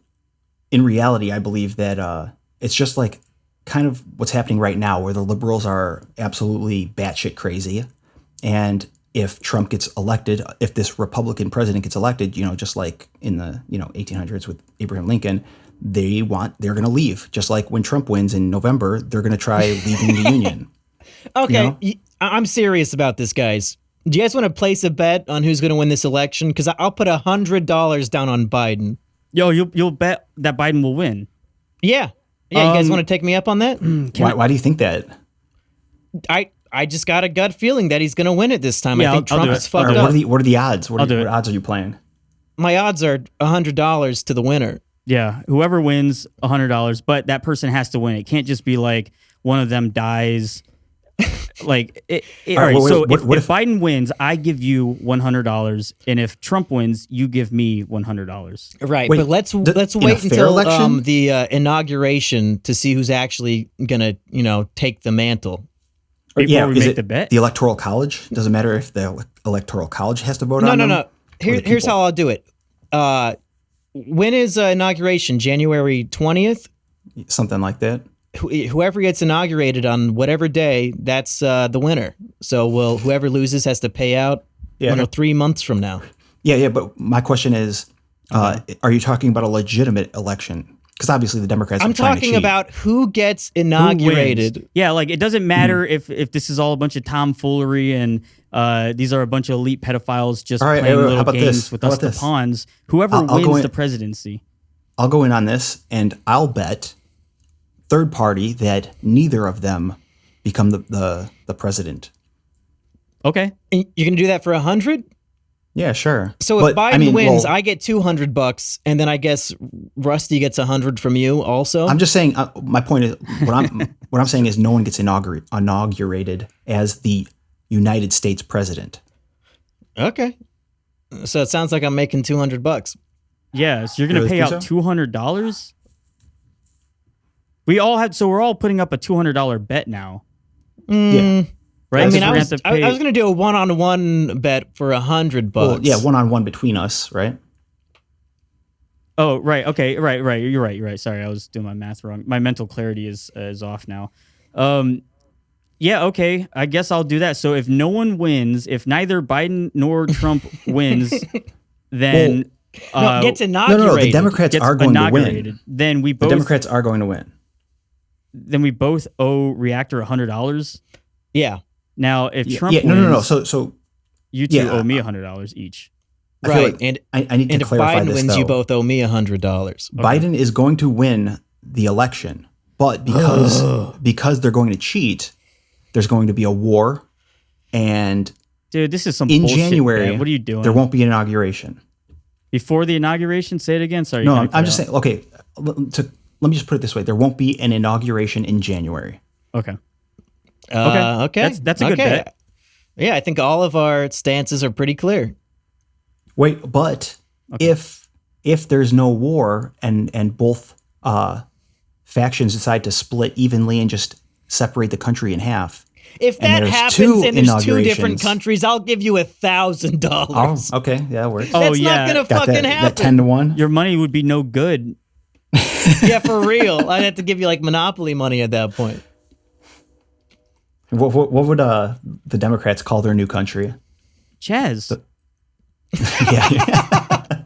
in reality, I believe that it's just like kind of what's happening right now, where the liberals are absolutely batshit crazy, and if Trump gets elected, if this Republican president gets elected, just like in the 1800s with Abraham Lincoln. They're going to leave. Just like when Trump wins in November, they're going to try leaving the union. Okay, I'm serious about this, guys. Do you guys want to place a bet on who's going to win this election? Because I'll put $100 down on Biden. Yo, you'll bet that Biden will win? Yeah. You guys want to take me up on that? Why do you think that? I just got a gut feeling that he's going to win it this time. I think Trump is fucked up. What are the odds? What odds are you playing? My odds are $100 to the winner. Yeah, whoever wins, $100, but that person has to win. It can't just be like one of them dies. Like, if Biden wins, I give you $100, and if Trump wins, you give me $100. Right, but let's wait until the inauguration to see who's actually gonna take the mantle. Before we make the bet. The Electoral College? Doesn't matter if the Electoral College has to vote on them? No. Here's how I'll do it. When is inauguration? January 20th? Something like that. Whoever gets inaugurated on whatever day, that's the winner. So whoever loses has to pay out 3 months from now. Yeah, but my question is, are you talking about a legitimate election? Because obviously the Democrats I'm talking about who gets inaugurated. Yeah, like it doesn't matter if this is all a bunch of tomfoolery and These are a bunch of elite pedophiles just All right, playing how little about games this? with How us, about the this? pawns. Whoever I'll go wins in- the presidency. I'll go in on this, and I'll bet third party that neither of them become the president. Okay. And you're gonna do that for 100? Yeah, sure. So if But, Biden wins, well, I get $200, and then I guess Rusty gets 100 from you also. I'm just saying. My point is, what I'm saying is, no one gets inaugurated as the United States president. Okay. So it sounds like I'm making $200. Yeah, so you're gonna Really pay think out so? $200. We're all putting up a $200 bet now, Yeah. right? I mean, So I we're gonna was have to pay- going to do a one-on-one bet for $100. Well, yeah, one-on-one between us, right? Oh, right. Okay. Right. You're right. Sorry, I was doing my math wrong. My mental clarity is off now. Yeah. Okay. I guess I'll do that. So if no one wins, if neither Biden nor Trump wins, then No, gets No, inaugurated. the Democrats gets are going to inaugurated. win. Then we The both Democrats are going to win. owe Reactor $100. Yeah. Now, if Trump Yeah, wins, no. So you two yeah, owe me $100 each. I feel Right. like and I need to and if clarify Biden this, wins, you though. both owe me $100. Biden is going to win the election, but because they're going to cheat, there's going to be a war, and Dude, this is some in bullshit, January, man. What are you doing? there won't be an inauguration. Before the inauguration, say it again. Sorry. No, you I'm kinda just cut saying. Okay, let me just put it this way: there won't be an inauguration in January. out. Okay. Okay. That's a good bet. Yeah, I think all of our stances are pretty clear. Wait, but if there's no war and both factions decide to split evenly and just separate the country in half, If And that there's happens two and there's two different inaugurations. countries, I'll give you $1,000. okay, yeah, that works. Oh, That's yeah. not gonna Got fucking that happen. 10-1. Your money would be no good. Yeah, for real. I'd have to give you like Monopoly money at that point. What would the Democrats call their new country? Chaz. Yeah,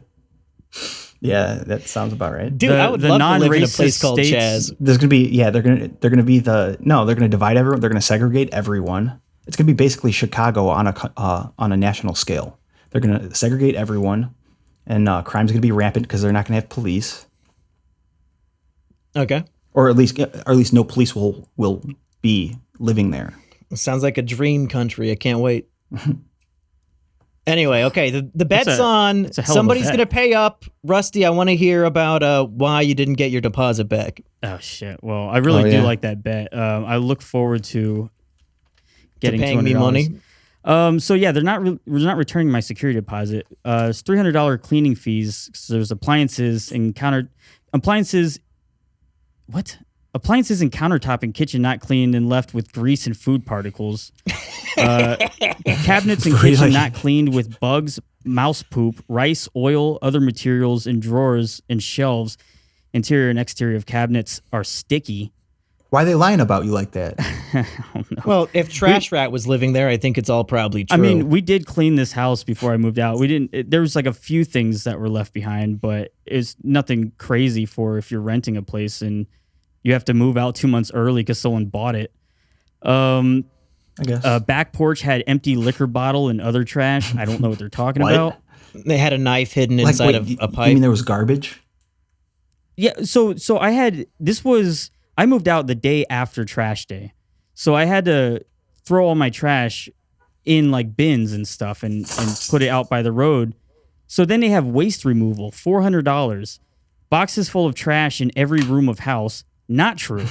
yeah, that sounds about right. Dude, I would love to live in a place non-racist called states- Chaz. There's gonna be they're gonna be they're gonna divide everyone. They're gonna segregate everyone. It's gonna be basically Chicago on a national scale. They're gonna segregate everyone, and crime's gonna be rampant because they're not gonna have police, Okay. or at least no police will be living there. Sounds like a dream country. I can't wait. Anyway, okay. The bet's It's a on. hell of a Somebody's bet. going to pay up. Rusty, I want to hear about why you didn't get your deposit back. Oh shit! Well, I really do yeah. like that bet. I look forward to getting Paying me $200. money. So yeah, we're not returning my security deposit. It's $300 cleaning fees. So there's appliances and appliances and countertop and kitchen not cleaned and left with grease and food particles. Cabinets and kitchen Really? not cleaned with bugs, mouse poop, rice, oil, other materials, and drawers and shelves. Interior and exterior of cabinets are sticky. Why are they lying about you like that? Well, if TrashRat was living there, I think it's all probably true. I mean, we did clean this house before I moved out. We didn't. There was like a few things that were left behind, but it's nothing crazy for if you're renting a place and you have to move out 2 months early because someone bought it. I guess. Back porch had empty liquor bottle and other trash. I don't know what they're talking What? about. they had a knife hidden Like, inside wait, of a You pipe. mean there was garbage? Yeah, so I moved out the day after trash day. So I had to throw all my trash in like bins and stuff and put it out by the road. So then they have waste removal, $400. Boxes full of trash in every room of house. Not true.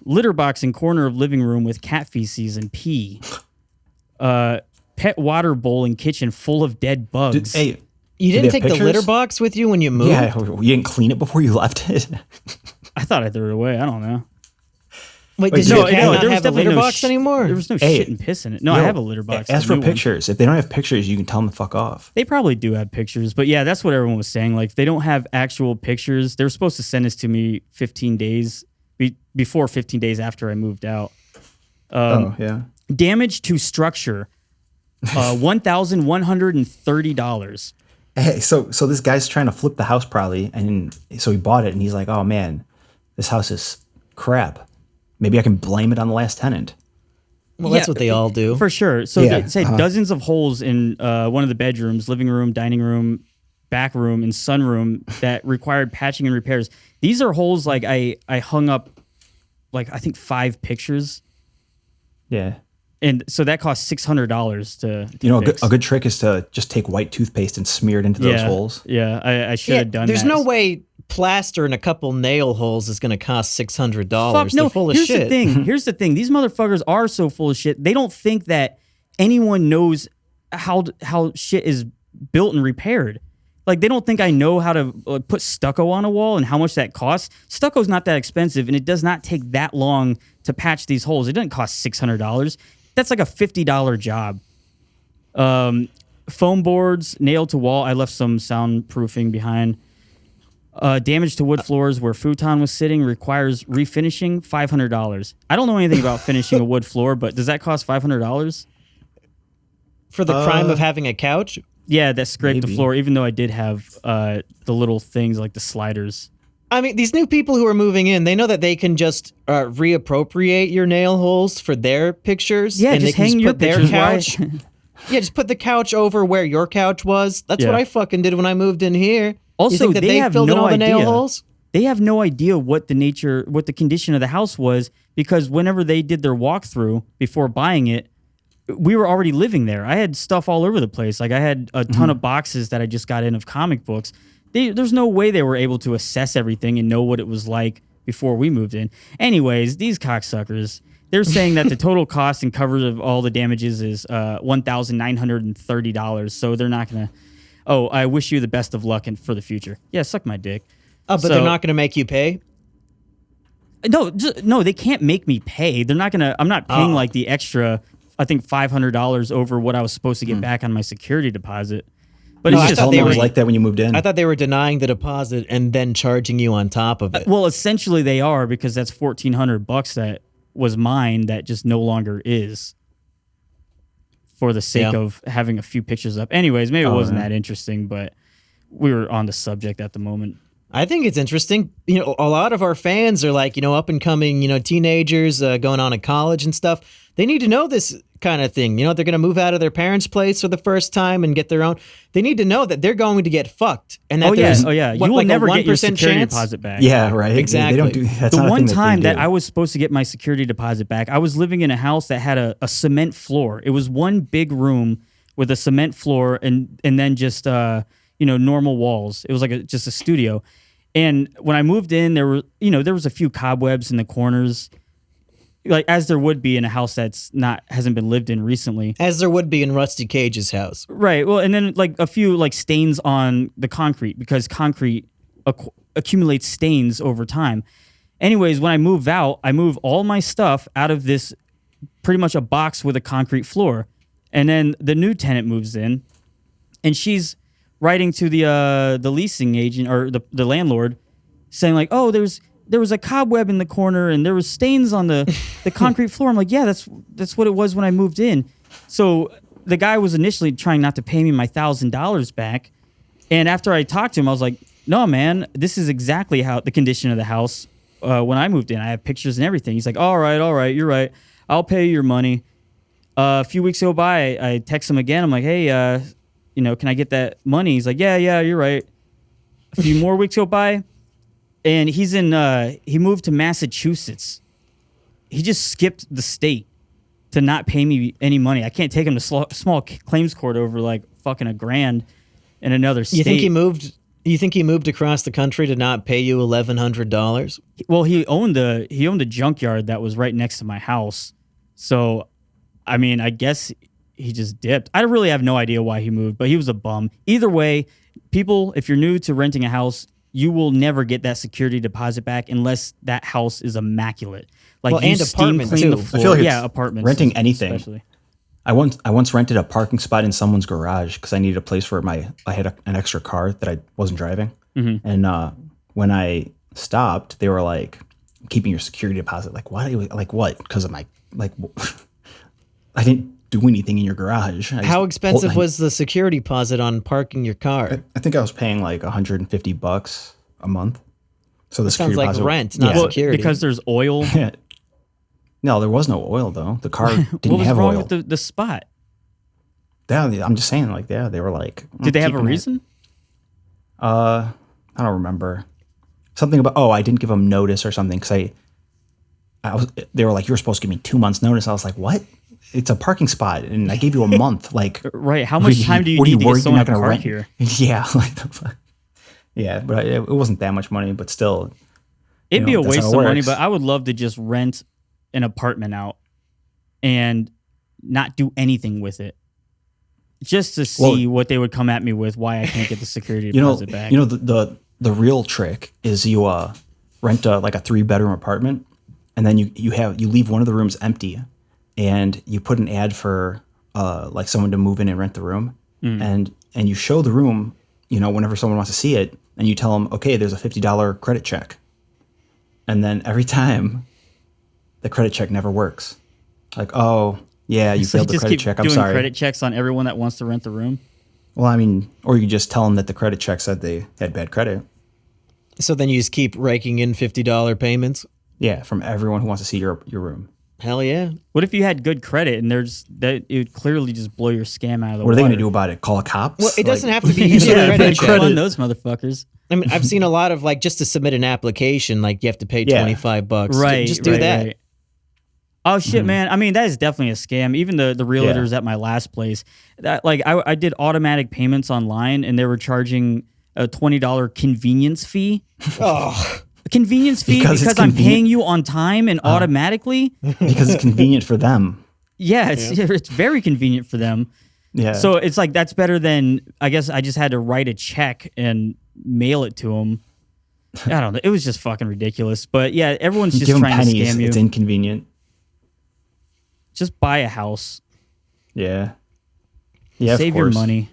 Litter box in corner of living room with cat feces and pee. Pet water bowl in kitchen full of dead bugs. Hey, you do didn't they have take the pictures? litter box with you when you moved? yeah, you didn't clean it before you left it. I thought I threw it away. I don't know. Wait, Wait, did no, your cat no, not there was have a definitely litter no box anymore? There was no Hey, shit and piss in it. No, I have a litter box. Ask a for new one. pictures. If they don't have pictures, you can tell them to fuck off. They probably do have pictures, but yeah, that's what everyone was saying. Like, they don't have actual pictures. They were supposed to send this to me 15 days before 15 days after I moved out. Yeah. Damage to structure, $1,130. Hey, so this guy's trying to flip the house probably, and so he bought it, and he's like, "Oh man, this house is crap. Maybe I can blame it on the last tenant." Well, that's what they all do. For sure. So they say dozens of holes in one of the bedrooms, living room, dining room, back room, and sunroom that required patching and repairs. These are holes like I hung up like I think 5 pictures. Yeah. And so that cost $600 to a good trick is to just take white toothpaste and smear it into those holes. Yeah, I should have done there's that. There's no way plaster and a couple nail holes is going to cost $600. Fuck, no. They're full of shit. Here's the thing. These motherfuckers are so full of shit. They don't think that anyone knows how shit is built and repaired. Like, they don't think I know how to put stucco on a wall and how much that costs. Stucco's not that expensive, and it does not take that long to patch these holes. It doesn't cost $600. That's like a $50 job. Foam boards nailed to wall. I left some soundproofing behind. Damage to wood floors where futon was sitting requires refinishing, $500. I don't know anything about finishing a wood floor, but does that cost $500? For the crime of having a couch? Yeah, that scraped the floor, even though I did have the little things like the sliders. I mean, these new people who are moving in, they know that they can just reappropriate your nail holes for their pictures. Yeah, and just they can hang your put their pictures couch. Yeah, just put the couch over where your couch was. That's what I fucking did when I moved in here. Also, you think that they have filled in no all the nail idea. holes? They have no idea what the condition of the house was, because whenever they did their walkthrough before buying it, we were already living there. I had stuff all over the place. Like, I had a ton of boxes that I just got in of comic books. There's no way they were able to assess everything and know what it was like before we moved in. Anyways, these cocksuckers, they're saying that the total cost and coverage of all the damages is $1,930. So they're not going to... Oh, I wish you the best of luck for the future. Yeah, suck my dick. Oh, but they're not going to make you pay? No, they can't make me pay. They're not going to... I'm not paying like the extra... I think $500 over what I was supposed to get back on my security deposit. But No, it's I just thought they were like that when you moved in. I thought they were denying the deposit and then charging you on top of it. Well, essentially they are, because that's $1,400 that was mine that just no longer is, for the sake of having a few pictures up. Anyways, maybe it wasn't that interesting, but we were on the subject at the moment. I think it's interesting. You know, a lot of our fans are like, up and coming, teenagers going on to college and stuff. They need to know this kind of thing. They're going to move out of their parents' place for the first time and get their own. They need to know that they're going to get fucked. And that you will never get your security deposit back. Yeah, right. Exactly. They don't do, that's the not one that time they that I was supposed to get my security deposit back, I was living in a house that had a cement floor. It was one big room with a cement floor and then just normal walls. It was like just a studio. And when I moved in, there was a few cobwebs in the corners, like as there would be in a house hasn't been lived in recently. As there would be in Rusty Cage's house. Right. Well, and then like a few like stains on the concrete, because concrete accumulates stains over time. Anyways, when I move out, I move all my stuff out of this pretty much a box with a concrete floor. And then the new tenant moves in, and she's writing to the leasing agent or the landlord, saying like, "Oh, there was a cobweb in the corner and there was stains on the concrete floor." I'm like, "Yeah, that's what it was when I moved in." So the guy was initially trying not to pay me my $1,000 back, and after I talked to him, I was like, "No, man, this is exactly how the condition of the house when I moved in. I have pictures and everything." He's like, all right, you're right. I'll pay you your money." A few weeks go by, I text him again. I'm like, "Hey, can I get that money?" He's like, yeah, you're right. A few more weeks go by, and he moved to Massachusetts. He just skipped the state to not pay me any money. I can't take him to small claims court over like fucking $1,000 in another state. You think he moved across the country to not pay you $1,100? Well, he owned a junkyard that was right next to my house. So, I mean, I guess he just dipped. I really have no idea why he moved, but he was a bum. Either way, people, if you're new to renting a house, you will never get that security deposit back unless that house is immaculate. Like, you and steam apartment, clean too. the floor. I feel like apartments. renting anything. Especially. I once rented a parking spot in someone's garage because I needed a place for I had an extra car that I wasn't driving. Mm-hmm. And when I stopped, they were like, "I'm keeping your security deposit." Like, why? Like, what? Because of my, like, I didn't do anything in your garage. How expensive was the security deposit on parking your car? I think I was paying like $150 a month. So the Sounds security like deposit, rent, not security. Because there's oil. No, there was no oil though. The car didn't What was have wrong oil. with the spot? Yeah, I'm just saying, like, yeah, they were like. Did they have a keeping it. reason? I don't remember. Something about I didn't give them notice or something because I was. They were like, you're supposed to give me 2 months notice. I was like, what? It's a parking spot, and I gave you a month. Like, Right? How much time do you need to get someone to park here? Yeah, like the fuck. Yeah, but it wasn't that much money, but still. It'd be a that's waste how of it money, works. but I would love to just rent an apartment out and not do anything with it, just to see what they would come at me with. Why I can't get the security deposit back? The real trick is you rent like a 3-bedroom apartment, and then you leave one of the rooms empty, and you put an ad for like someone to move in and rent the room, and you show the room, whenever someone wants to see it, and you tell them, okay, there's a $50 credit check, and then every time, the credit check never works. Like, oh yeah, you So failed the just credit keep check. I'm doing sorry. credit checks on everyone that wants to rent the room. Well, I mean, or you just tell them that the credit check said they had bad credit. So then you just keep raking in $50 payments? Yeah, from everyone who wants to see your room. Hell yeah. What if you had good credit and it would clearly just blow your scam out of the water? What are they going to do about it? Call a cops? Well, it doesn't Like- have to be just a Yeah, credit put check. on those motherfuckers. I mean, I've seen a lot of like just to submit an application, like you have to pay Yeah. $25. Right. Just do that. Right. Oh shit, man! I mean, that is definitely a scam. Even the realtors at my last place, that like I did automatic payments online, and they were charging a $20 convenience fee. Oh, A convenience fee Because because, it's I'm convenient. paying you on time and automatically. because it's convenient for them. Yeah, it's very convenient for them. Yeah. So it's like that's better than I guess I just had to write a check and mail it to them. I don't know. It was just fucking ridiculous. But yeah, everyone's you just give them trying pennies. to scam you. It's inconvenient. Just buy a house. Yeah. Yeah. Save of your course. money.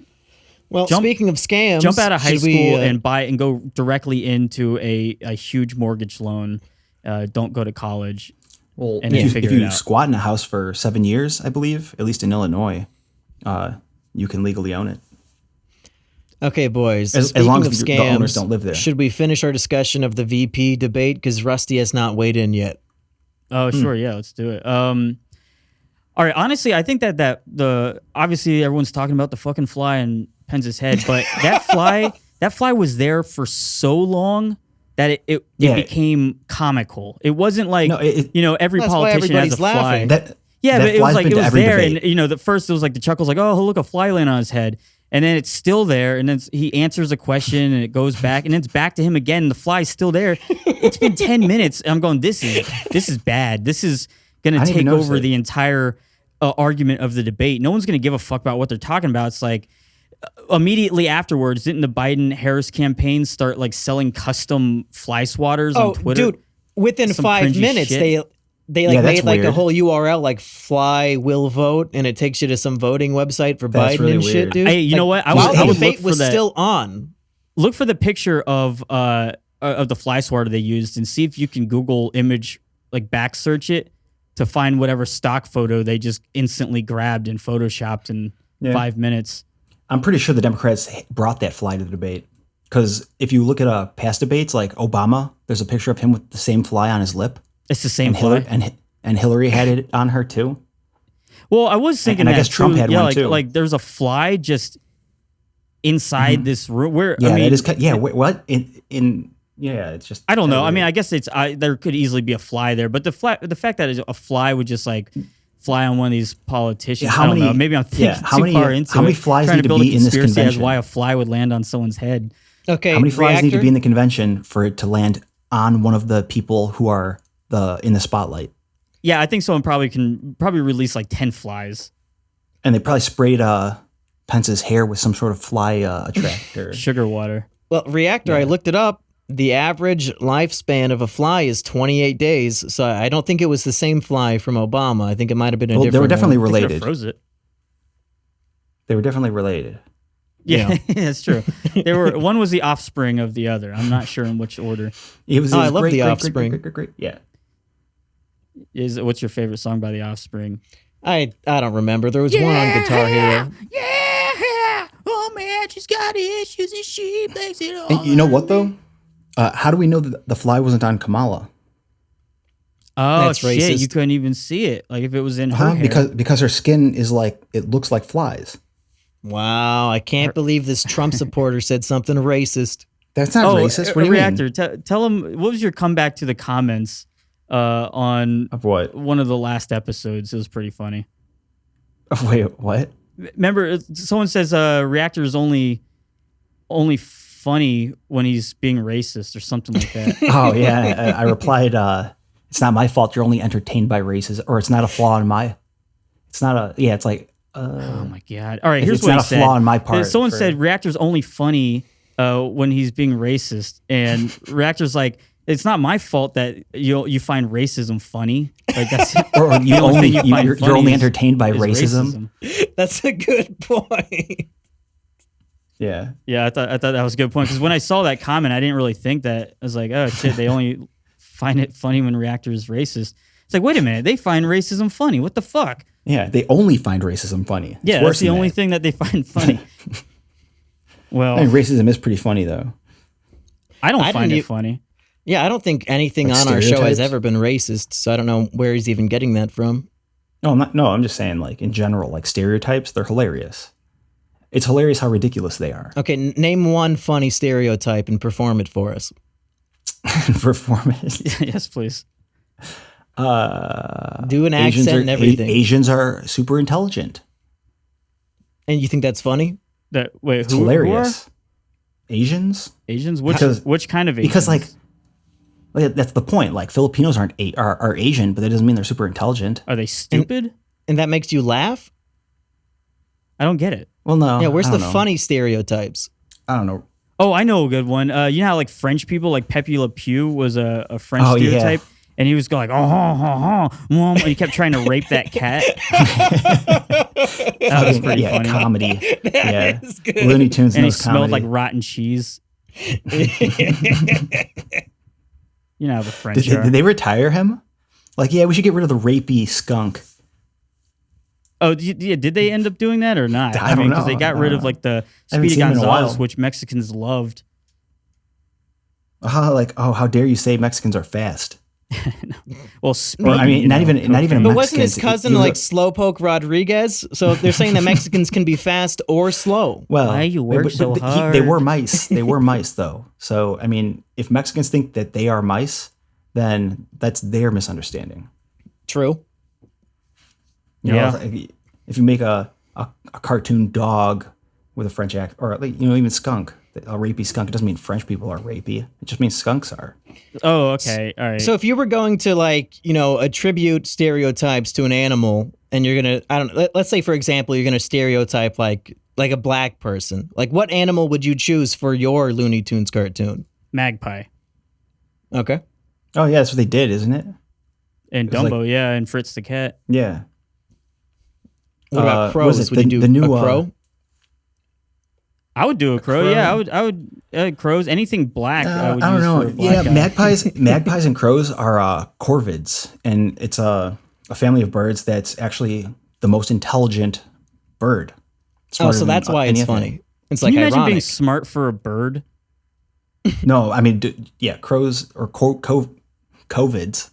well, speaking of scams, Jump out of high should school we, and buy and go directly into a huge mortgage loan. Don't go to college. Well, And then if figure you it out. squat in a house for 7 years, I believe, at least in Illinois, you can legally own it. Okay, boys. As speaking long of as the scams, owners don't live there. Should we finish our discussion of the VP debate? Because Rusty has not weighed in yet. Oh, sure, yeah, let's do it. All right, honestly, I think that the obviously everyone's talking about the fucking fly in Pence's head, but that fly was there for so long that it became comical. It wasn't like No, every That's why politician has a everybody's laughing. fly. That But it was fly's like been it to was every there, debate. and the first it was like the chuckle's like, oh, look, a fly landed on his head, and then it's still there, and then he answers a question, and it goes back, and then it's back to him again, and the fly's still there. It's been 10 minutes, and I'm going, this is bad. This is gonna didn't even take notice over it. the entire argument of the debate. No one's gonna give a fuck about what they're talking about. It's like immediately afterwards, didn't the Biden-Harris campaign start like selling custom fly swatters on Twitter? Dude, within Some 5 cringy minutes, shit. they Yeah, like that's made like a weird. whole URL like fly will vote, and it takes you to some voting website for That's Biden really and shit, weird. dude. Hey, you know what? I While would the look debate for was that. still on. Look for the picture of the fly swatter they used and see if you can Google image, like back search it to find whatever stock photo they just instantly grabbed and photoshopped in 5 minutes. I'm pretty sure the Democrats brought that fly to the debate. Because if you look at past debates, like Obama, there's a picture of him with the same fly on his lip. It's the same And fly. Hillary, and Hillary had it on her too. Well, I was thinking And I that guess Trump too. had Yeah, one too. like there's a fly just inside this room. Where Yeah, I mean, that is. Yeah, what in? Yeah, it's just. I don't know. I kinda mean, weird. I guess there could easily be a fly there, but the fact that a fly would just like fly on one of these politicians. Yeah, how I don't many- know. Maybe I'm thinking how too many- far into how many it, flies trying need to build be a in this conspiracy as convention? why a fly would land on someone's head. Okay, How many flies need to Reactor? be in the convention for it to land on one of the people who are in the spotlight? Yeah, I think someone can release like 10 flies. And they probably sprayed Pence's hair with some sort of fly attractor. Sugar water. Well, Reactor, I looked it up. The average lifespan of a fly is 28 days, so I don't think it was the same fly from Obama. I think it might have been a Well, different they were definitely one. They could've related. froze it. They were definitely related. Yeah, that's true. One was the offspring of the other. I'm not sure in which order. It was. Oh, it was I love great, The great, Offspring. Great. Yeah. What's your favorite song by the Offspring? I don't remember. There was one on Guitar Hero. Yeah. Oh man, she's got issues and she thinks it all. And you know what though? How do we know that the fly wasn't on Kamala? Oh That's shit! racist. You couldn't even see it. Like if it was in her hair. because her skin is like it looks like flies. Wow, I can't believe this Trump supporter said something racist. That's not racist. What do you Reactor, mean? tell him what was your comeback to the comments on Of what? one of the last episodes. It was pretty funny. Wait, what? Remember, someone says Reactor is only funny when he's being racist or something like that. Oh yeah, I replied. It's not my fault. You're only entertained by racism, or it's not a flaw in my. It's not a. Yeah, it's like. Oh my god! All right, here's it's what not he a flaw said. on my part. Someone said Reactor's only funny when he's being racist, and Reactor's like, it's not my fault that you find racism funny. Like that's or you the only thing you find you're funny only is- entertained by is racism. That's a good point. Yeah. Yeah, I thought that was a good point because when I saw that comment, I didn't really think that. I was like, oh shit, they only find it funny when Reactor is racist. It's like, wait a minute, they find racism funny. What the fuck? Yeah, they only find racism funny. It's Yeah, worse that's the than only that. thing that they find funny. Well, I mean, racism is pretty funny though. I don't I find didn't it funny. Yeah, I don't think anything Like on our show has stereotypes? ever been racist, so I don't know where he's even getting that from. No, I'm not. No, I'm just saying, like in general, like stereotypes, they're hilarious. It's hilarious how ridiculous they are. Okay, name one funny stereotype and perform it for us. Performance. Yes, please. Do an Asians accent are, and everything. Asians are super intelligent. And you think that's funny? Wait, It's who hilarious. Asians, are Asians? Which Because- which kind of Asians? because like that's the point. Like Filipinos are Asian, but that doesn't mean they're super intelligent. are they stupid? And that makes you laugh? I don't get it. Well, no. Yeah, where's I the don't know. funny stereotypes? I don't know. Oh, I know a good one. You know how like French people, like Pepe Le Pew was a French Oh, yeah. stereotype, and he was going like, and he kept trying to rape that cat. That was pretty yeah, funny. comedy. yeah, is good. Looney Tunes And he knows smelled comedy. like rotten cheese. You know how the French Did are. they retire him? Like, yeah, we should get rid of the rapey skunk. Oh, did they end up doing that or not? I don't because they know. got rid of like the I haven't Speedy seen him in a Gonzales, while. which Mexicans loved. How dare you say Mexicans are fast? Well, Or, Speedy. I mean, you not know, even cocaine. But wasn't his Mexicans, cousin he was like Slowpoke Rodriguez? So they're saying that Mexicans can be fast or slow. Well, Why you work so they hard? were mice. They were mice, though. So, I mean, if Mexicans think that they are mice, then that's their misunderstanding. True. You know, Yeah. if you make a cartoon dog with a French accent, or like, even skunk, a rapey skunk, it doesn't mean French people are rapey. It just means skunks are. Oh, okay. All right. So if you were going to attribute stereotypes to an animal and you're going to, let's say for example, you're going to stereotype like a black person, like what animal would you choose for your Looney Tunes cartoon? Magpie Okay. Oh yeah, that's what they did, isn't it? and It was Dumbo, yeah, and Fritz the cat. Yeah. What about was crows? it Would you do the new, a crow? I would do a crow. crow? Yeah, I would. Crows, anything black. I would I don't use know. for a black Yeah, guy. magpies and crows are corvids, and it's a family of birds that's actually the most intelligent bird. Oh, Smarter so than that's why it's anything. funny. It's Can like you imagine being ironic. smart for a bird? No, I mean, crows or corvids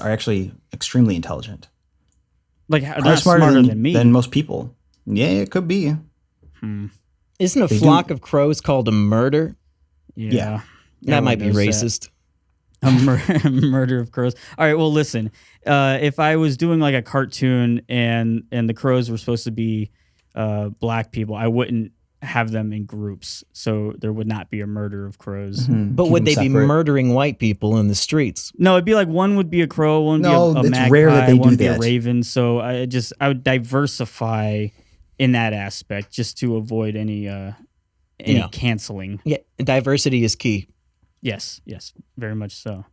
are actually extremely intelligent. Like they're Probably not smarter than me. than most people. Yeah, it could be. Isn't a They do- flock of crows called a murder? yeah. That might be Everyone knows racist. that. A murder of crows. All right. Well, listen. If I was doing like a cartoon and the crows were supposed to be black people, I wouldn't have them in groups, so there would not be a murder of crows. But would they be murdering white people in the streets? No, it'd be like one would be a crow, one would No, be a it's magpie, rare that they one do would be a that. raven. So I would diversify in that aspect just to avoid any Yeah. canceling. Yeah, diversity is key. Yes, very much so.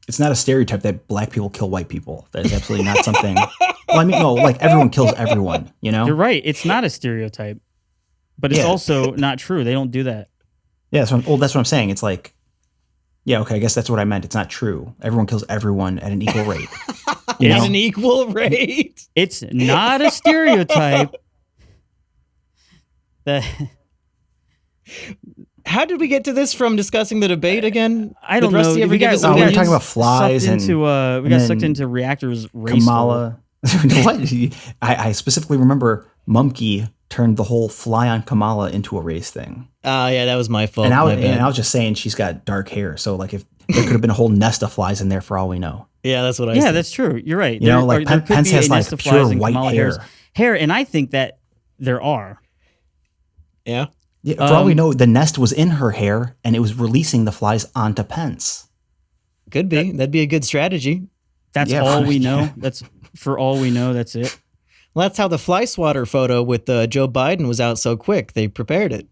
It's not a stereotype that black people kill white people. That is absolutely not something. Well, I mean, no, like everyone kills everyone. You know? You're right. It's not a stereotype, but it's Yeah. also not true. They don't do that. Yeah, that's what I'm saying. It's like, yeah, okay, I guess that's what I meant. It's not true. Everyone kills everyone at an equal rate. You At know? an equal rate. It's not a stereotype. That How did we get to this from discussing the debate again? I don't Did Rusty know. ever We give got- us we were opinions? talking about flies sucked and into we got and sucked then into Reactor's race. Kamala. What? I specifically remember Mumkey turned the whole fly on Kamala into a race thing. Oh, yeah, that was my fault. And My bad. I was just saying she's got dark hair. So like if there could have been a whole nest of flies in there for all we know. Yeah, that's what I Yeah, said. that's true. You're right. You know, like there could Pence be a has, nest like, of flies pure in white Kamala hair. Harris' and I think that there are. Yeah. Yeah, for all we know, the nest was in her hair and it was releasing the flies onto Pence. Could be. That'd be a good strategy. That's Yeah, all for- we know. That's for all we know. That's it. Well, that's how the fly swatter photo with Joe Biden was out so quick. They prepared it.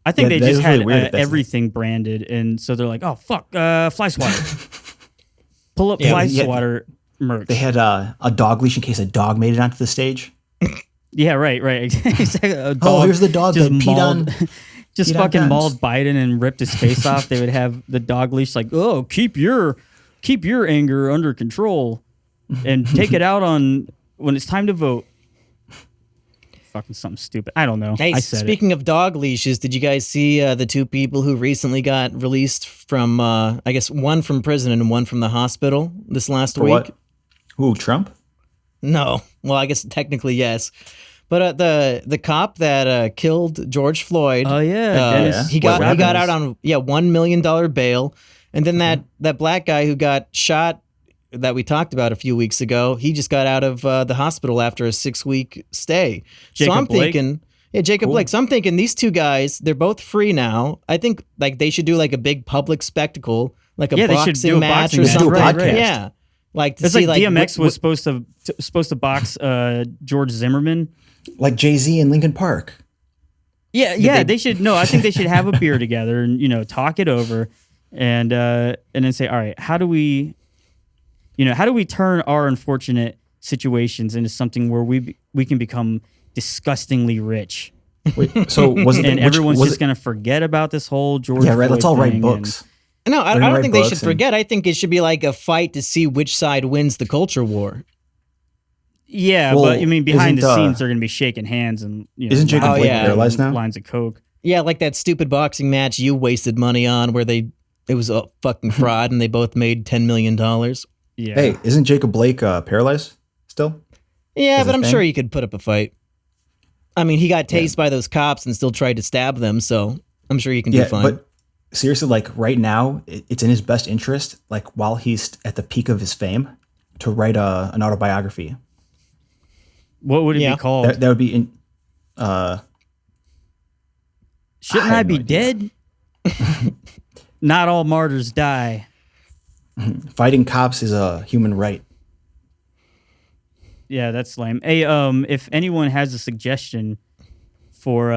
I think Yeah, they that just is really had weird if that's- everything branded, and so they're like, "Oh fuck, fly swatter." Pull up Yeah, fly yeah. swatter merch. They had a dog leash in case a dog made it onto the stage. Yeah, right. Exactly. A Oh, dog here's the dog just that peed on. just peed on fucking Pence. mauled Biden and ripped his face off. They would have the dog leash like, "Oh, keep your anger under control and take it out on when it's time to vote." Fucking something stupid. I don't know. Hey, I said speaking of dog leashes, did you guys see the two people who recently got released from, I guess, one from prison and one from the hospital this last For week? what? Who, Trump? No. Well, I guess technically yes. But the cop that killed George Floyd, Oh yeah, Dennis he got What out on $1 million bail, and then that black guy who got shot that we talked about a few weeks ago, he just got out of the hospital after a 6-week stay. So Jacob I'm Blake? thinking, yeah, Jacob Blake. So I'm thinking these two guys, they're both free now. I think like they should do like a big public spectacle, like a Yeah, they should boxing do a match boxing or match. something. Do a podcast. Yeah, like to It's see like DMX what- was supposed to box George Zimmerman. Like Jay-Z in Linkin Park. Yeah, they should. No, I think they should have a beer together and talk it over, and then say, all right, how do we turn our unfortunate situations into something where we can become disgustingly rich, Wait, so was it? and which- everyone's was just it- gonna forget about this whole George. Yeah, right. Floyd Let's all write thing books. No, I gonna don't write think they books should and- forget. I think it should be like a fight to see which side wins the culture war. Yeah, Well, but I mean, behind the isn't, scenes, they're gonna be shaking hands and Isn't Jacob Oh, Blake yeah. paralyzed now? lines of coke. Yeah, like that stupid boxing match you wasted money on where it was a fucking fraud and they both made $10 million. Yeah. Hey, isn't Jacob Blake paralyzed still? Yeah, Is but it I'm thing? sure he could put up a fight. I mean, he got tased by those cops and still tried to stab them, so I'm sure he can do Yeah, fine. but seriously, like right now, it's in his best interest, like while he's at the peak of his fame, to write an autobiography. What would it Yeah. be called? That would be in. Shouldn't I I have be no idea. dead? Not all martyrs die. Fighting cops is a human right. Yeah, that's lame. Hey, if anyone has a suggestion for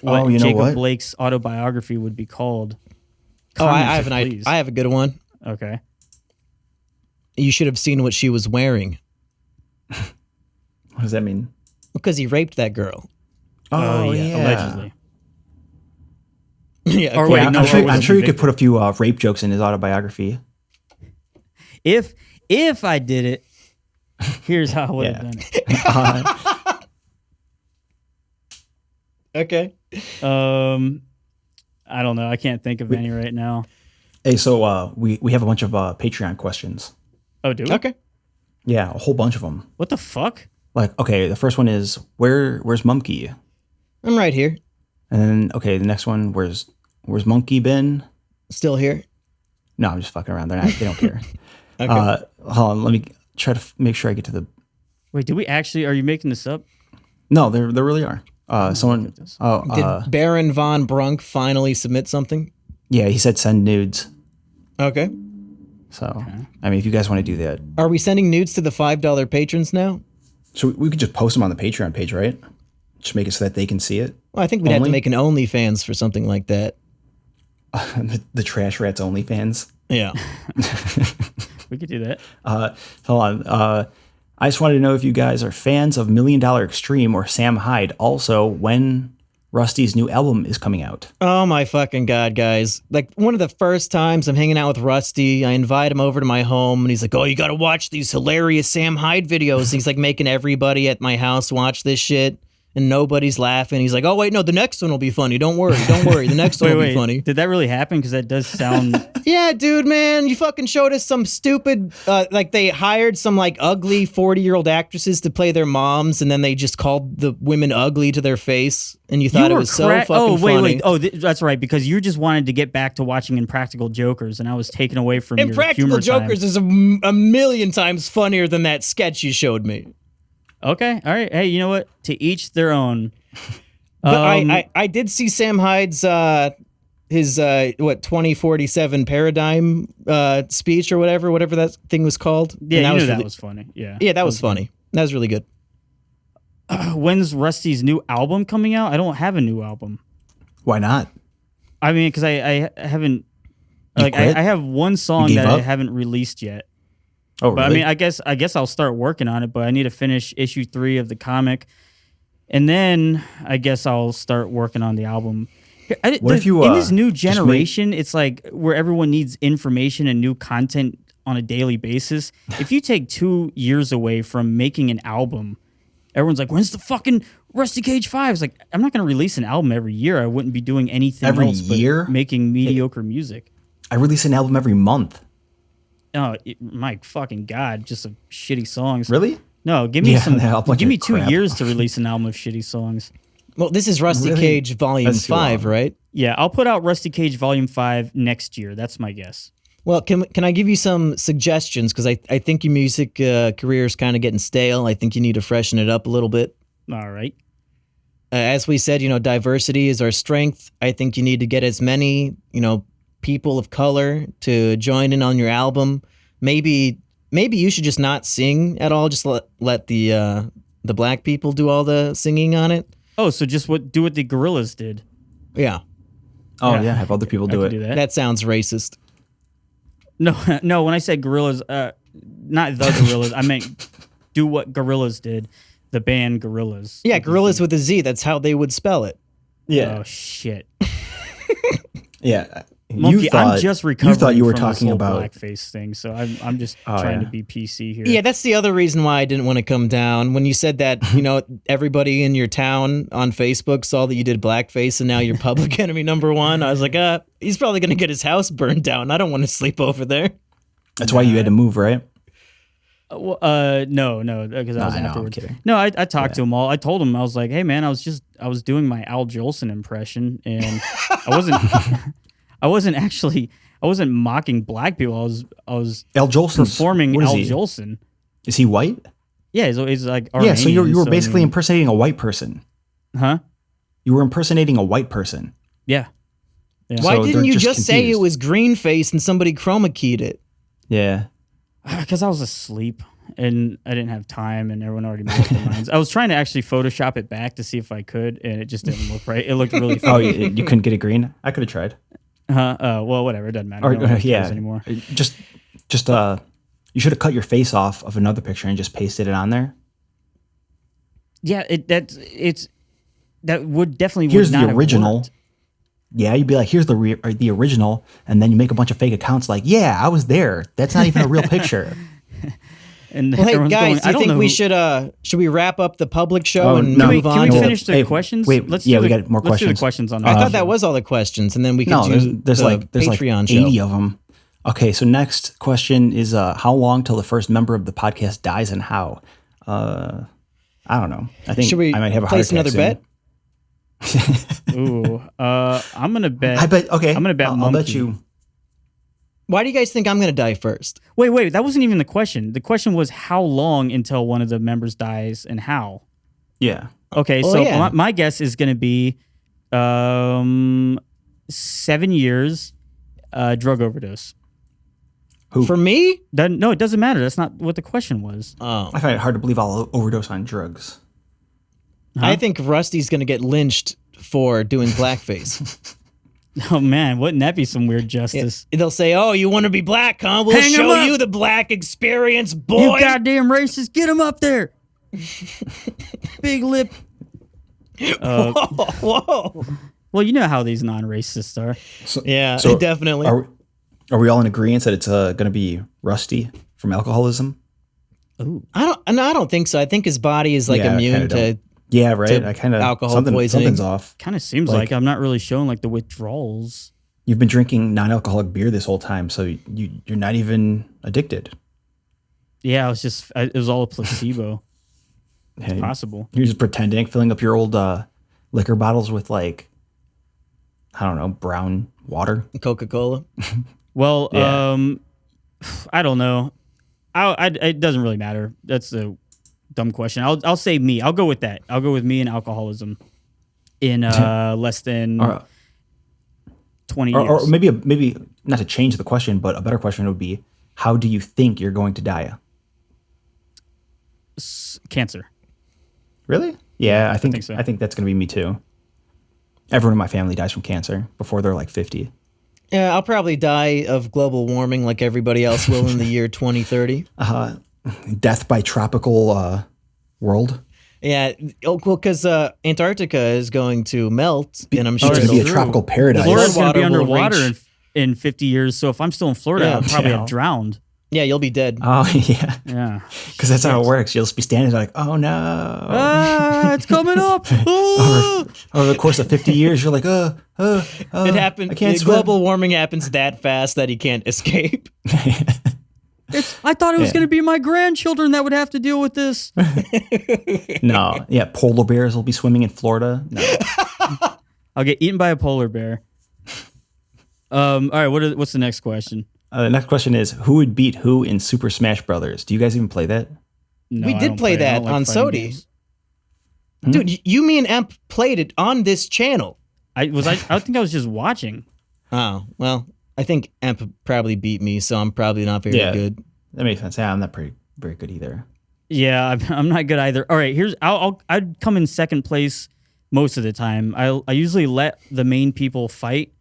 what you know Jacob what? Blake's autobiography would be called, I comment have it, an idea. please. I have a good one. Okay. You should have seen what she was wearing What does that mean? because he raped that girl. Oh, allegedly. Yeah, Or according- wait, I'm no, sure, or was I'm it sure you could convicted? put a few rape jokes in his autobiography. If I did it, here's how I would have Yeah. done it. Okay. I don't know. I can't think of any right now. Hey, so we have a bunch of Patreon questions. Oh, do we? Okay. Yeah, a whole bunch of them. What the fuck? Like, okay, the first one is where's Mumkey? I'm right here. And then okay, the next one, where's Mumkey been? Still here. No, I'm just fucking around. They don't care. Okay. Hold on, let me try to make sure I get to the. Wait, did we actually? Are you making this up? No, there really are. Someone. Oh, Did Baron von Brunk finally submit something? yeah, he said send nudes. Okay. So, I mean, if you guys want to do that, Are we sending nudes to the $5 patrons now? so we could just post them on the Patreon page, right? Just make it so that they can see it. Well, I think we'd have to Only? make an OnlyFans for something like that. the TrashRats OnlyFans. Yeah. We could do that. Hold on. I just wanted to know if you guys are fans of $1 Million Extreme or Sam Hyde. Also, when Rusty's new album is coming out. Oh my fucking God, guys. Like one of the first times I'm hanging out with Rusty, I invite him over to my home and he's like, oh, you got to watch these hilarious Sam Hyde videos. He's like making everybody at my house watch this shit. and nobody's laughing. He's like, oh, wait, no, the next one will be funny. Don't worry. The next one will be funny. Did that really happen? Because that does sound... Yeah, dude, man, you fucking showed us some stupid, like they hired some like ugly 40-year-old actresses to play their moms, and then they just called the women ugly to their face, and you thought it was so fucking funny. That's right, because you just wanted to get back to watching Impractical Jokers, and I was taken away from your humor Impractical Jokers is a million times funnier than that sketch you showed me. Okay, all right. Hey, you know what? To each their own. But I did see Sam Hyde's his 2047 paradigm speech or whatever that thing was called. Yeah, that was funny. Yeah, that was funny. That was really good. When's Rusty's new album coming out? I don't have a new album. Why not? I mean, because I haven't. I have one song that I haven't released yet. Oh, really? But I mean, I guess I'll start working on it, but I need to finish issue 3 of the comic, and then I guess I'll start working on the album. What if you in this new generation, it's like where everyone needs information and new content on a daily basis. If you take 2 years away from making an album, everyone's like, "When's the fucking Rusty Cage 5?" It's like, I'm not going to release an album every year. I wouldn't be doing anything else but making mediocre music. I release an album every month. Oh, my fucking God, just some shitty songs. Really? No, give me give me 2 crap. years to release an album of shitty songs. Well, this is Rusty Cage Volume 5, right? Yeah, I'll put out Rusty Cage Volume 5 next year. That's my guess. Well, can I give you some suggestions? Because I think your music career is kind of getting stale. I think you need to freshen it up a little bit. All right. As we said, diversity is our strength. I think you need to get as many, people of color to join in on your album. Maybe you should just not sing at all. Just let the black people do all the singing on it. Oh, so just do what the Gorillas did. Yeah. Oh yeah, have other people do it. That sounds racist. No. When I said Gorillas, not the Gorillas, I meant do what Gorillas did. The band Gorillas. Yeah, Gorillas with a Z. That's how they would spell it. Yeah. Oh shit. Yeah. Mumkey, I'm just recovering. You thought you were from talking this whole about blackface thing, so I'm just trying to be PC here. Yeah, that's the other reason why I didn't want to come down. When you said that, everybody in your town on Facebook saw that you did blackface, and now you're public enemy number 1. I was like, he's probably gonna get his house burned down. I don't want to sleep over there. That's why you had to move, right? No, because I was afterwards. I'm kidding. No, I talked to them all. I told them, I was like, hey man, I was doing my Al Jolson impression, and I wasn't mocking black people. I was Al Jolson performing Al Jolson. Is he white? Yeah, he's like Armenian, so you were basically impersonating a white person. Huh? You were impersonating a white person. Yeah. Why So didn't they're you just say it confused. was green face and somebody chroma keyed it? Yeah. Because I was asleep and I didn't have time, and everyone already made up their minds. I was trying to actually Photoshop it back to see if I could, and it just didn't look right. It looked really funny. Oh, you couldn't get it green? I could have tried. Well, whatever. It doesn't matter. Or, No one yeah. cares anymore. Just you should have cut your face off of another picture and just pasted it on there. Yeah, that would definitely Here's would not the have original. worked. Yeah, you'd be like, here's the original, and then you make a bunch of fake accounts like, yeah, I was there. That's not even a real picture. And Well, hey everyone's guys, going, do you think we should we wrap up the public show and no. move on? Can we to- finish the questions? Wait, let's yeah, do we the, got more let's do the questions. questions on I the thought that was all the questions, and then we could No, do there's the like Patreon show. 80 of them. Okay, so next question is how long till the first member of the podcast dies and how? I don't know. I think Should we I might have a place heart attack another bet? Ooh, I'm gonna bet. I bet. Okay, I'm gonna bet. I'll bet Mumkey. you. Why do you guys think I'm going to die first? Wait. That wasn't even the question. The question was how long until one of the members dies and how. Yeah. Okay, Oh, so yeah. my guess is going to be 7 years drug overdose. Who? For me? No, it doesn't matter. That's not what the question was. Oh. I find it hard to believe I'll overdose on drugs. I think Rusty's going to get lynched for doing blackface. Oh man, wouldn't that be some weird justice? They'll say, "Oh, you want to be black, huh? We'll Hang 'em show up. you the black experience, boy." You goddamn racist! Get him up there. Big lip. Whoa. Well, you know how these non-racists are. Yeah, So definitely. Are we all in agreement that it's going to be Rusty from alcoholism? Ooh. I don't think so. I think his body is like Yeah, I immune kinda to Yeah, right. to I kind of alcohol poisoning. Something's off. Kind of seems like I'm not really showing like the withdrawals. You've been drinking non-alcoholic beer this whole time, so you're not even addicted. Yeah, it was all a placebo. Hey, It's possible. You're just pretending, filling up your old liquor bottles with like, I don't know, brown water. Coca-Cola. Well, Yeah. I don't know. It doesn't really matter. That's a dumb question. I'll say me. I'll go with that. I'll go with me and alcoholism in less than 20 years. Or maybe not to change the question, but a better question would be, how do you think you're going to die? Cancer. Really? Yeah, I think so. I think that's going to be me too. Everyone in my family dies from cancer before they're like 50. Yeah, I'll probably die of global warming like everybody else will in the year 2030. Death by tropical world. Yeah, well, because Antarctica is going to melt, and I'm sure It's going to be a it'll- tropical paradise. Florida's going to be Water will underwater reach- in 50 years. So if I'm still in Florida, Yeah. I'll probably Yeah. have drowned. Yeah, you'll be dead. Oh, yeah. Yeah. Because that's how it works. You'll just be standing there like, oh, no. It's coming up. Over the course of 50 years, you're like, It happened. I can't swim. Global warming happens that fast that he can't escape. I thought it was Yeah. going to be my grandchildren that would have to deal with this. No. Yeah, polar bears will be swimming in Florida. No. I'll get eaten by a polar bear. All right, what's the next question? The next question is, who would beat who in Super Smash Brothers? Do you guys even play that? No, We I did don't play I that don't like on fighting Sodi. games. Dude, you, me and Emp played it on this channel. I think I was just watching. Oh, well, I think Emp probably beat me, so I'm probably not very good. That makes sense. Yeah, I'm not very good either. Yeah, I'm not good either. All right, I'd come in second place most of the time. I usually let the main people fight,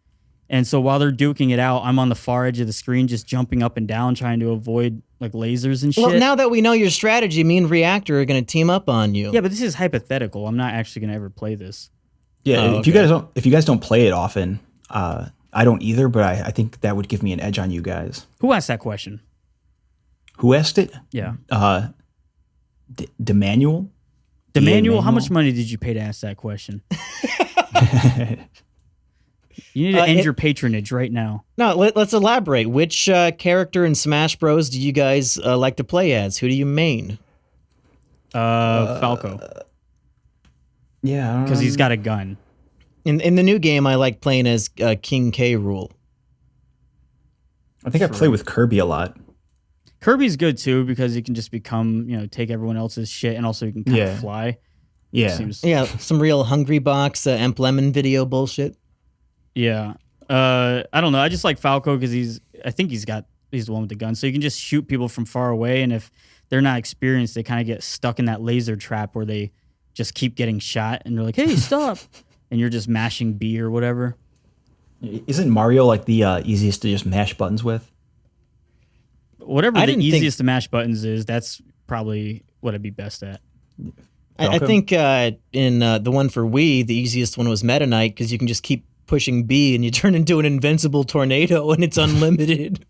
and so while they're duking it out, I'm on the far edge of the screen, just jumping up and down, trying to avoid like lasers and shit. Well, now that we know your strategy, me and Reactor are going to team up on you. Yeah, but this is hypothetical. I'm not actually gonna ever play this. Yeah, Oh, if you guys don't play it often, I don't either. But I think that would give me an edge on you guys. Who asked that question? Who asked it? Yeah, Demanuel. Demanuel, how much money did you pay to ask that question? You need to end your patronage right now. No, let's elaborate. Which character in Smash Bros. Do you guys like to play as? Who do you main? Falco, Yeah, because he's got a gun. In the new game, I like playing as King K. Rool. I think I play with Kirby a lot. Kirby's good too because he can just become, take everyone else's shit, and also he can kind of fly. Yeah, Yeah, some real Hungry Box Emp Lemon video bullshit. Yeah. I don't know. I just like Falco because I think he's the one with the gun. So you can just shoot people from far away, and if they're not experienced, they kind of get stuck in that laser trap where they just keep getting shot, and they're like, "Hey, stop!" and you're just mashing B or whatever. Isn't Mario like the easiest to just mash buttons with? Whatever I the didn't think- easiest to mash buttons is, that's probably what I'd be best at. I think in the one for Wii, the easiest one was Meta Knight because you can just keep pushing B and you turn into an invincible tornado and it's unlimited.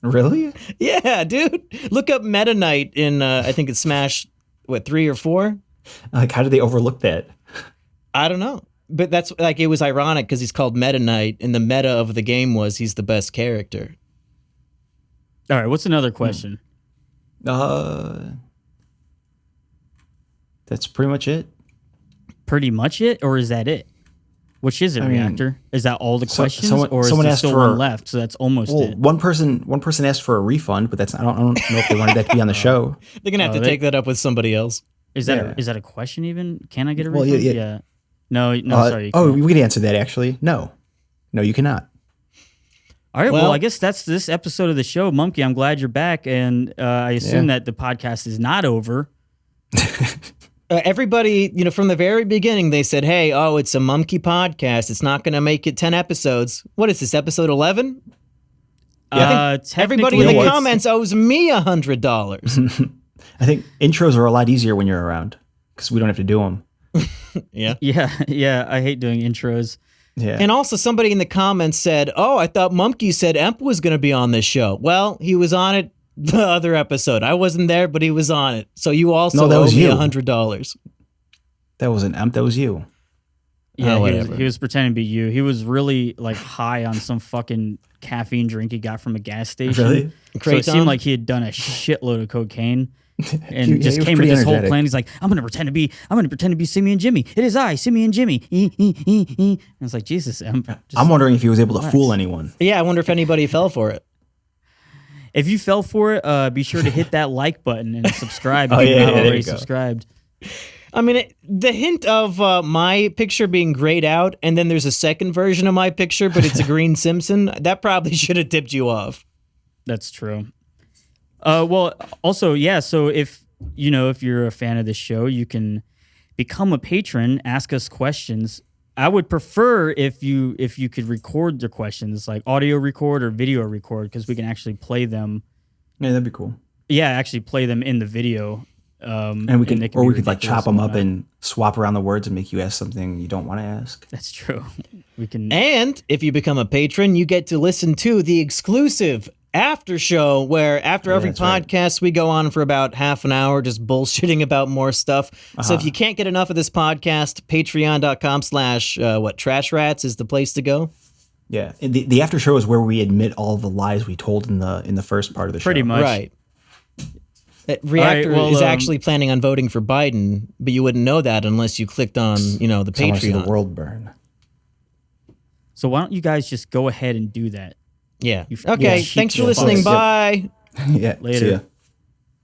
Really? Yeah, dude. Look up Meta Knight in I think it's Smash 3 or 4. Like, how did they overlook that? I don't know. But that's like, it was ironic because he's called Meta Knight and the meta of the game was he's the best character. All right, what's another question? That's pretty much it. Pretty much it, or is that it? Which is it, Reactor? Is that all the questions, or is someone there asked still for- one left? So that's almost Well, it. one person asked for a refund, but I don't know if they wanted that to be on the show. They're going to have to take that up with somebody else. Is that a question even? Can I get a Well, refund? yeah. No, sorry. you Oh, can't. we could answer that actually. No, you cannot. All right. Well, Well- I guess that's this episode of the show, Mumkey. I'm glad you're back, and I assume that the podcast is not over. Everybody, from the very beginning, they said, hey, it's a Mumkey podcast. It's not going to make it 10 episodes. What is this, episode 11? Everybody in the technically, comments owes me $100. I think intros are a lot easier when you're around because we don't have to do them. Yeah. Yeah. I hate doing intros. Yeah. And also somebody in the comments said, I thought Mumkey said Emp was going to be on this show. Well, he was on it the other episode. I wasn't there, but he was on it. So you also No, that owe was me you. $100. That wasn't Emp. That was you. Yeah, whatever. he was pretending to be you. He was really like high on some fucking caffeine drink he got from a gas station. Really? So it Kratom? seemed like he had done a shitload of cocaine. And He just was came with pretty this whole energetic. plan. He's like, I'm gonna pretend to be Simian Jimmy. It is I, Simian Jimmy. And it's like, Jesus, I'm wondering if he was able to fool anyone. Yeah, I wonder if anybody fell for it. if you fell for it, be sure to hit that like button and subscribe if Oh, you're yeah, not there already you go. subscribed. I mean, the hint of my picture being grayed out, and then there's a second version of my picture, but it's a green Simpson. That probably should have tipped you off. That's true. Well, also, yeah. So if you're a fan of the show, you can become a patron. Ask us questions. I would prefer if you could record the questions, like audio record or video record, because we can actually play them. Yeah, that'd be cool. Yeah, actually play them in the video. And we they can, or be we could like ridiculous chop them up whatnot. and swap around the words and make you ask something you don't want to ask. That's true. We can. And if you become a patron, you get to listen to the exclusive after show where after every that's right. podcast we go on for about half an hour just bullshitting about more stuff. So if you can't get enough of this podcast, patreon.com/TrashRats is the place to go. Yeah, and the after show is where we admit all the lies we told in the first part of the show. Pretty much. Right. Reactor well, is actually planning on voting for Biden, but you wouldn't know that unless you clicked on, the I want to see Patreon. the world burn. So why don't you guys just go ahead and do that? Yeah. You Okay. cheap Thanks for fucks. listening. Yep. Bye. Yeah. Later. See ya.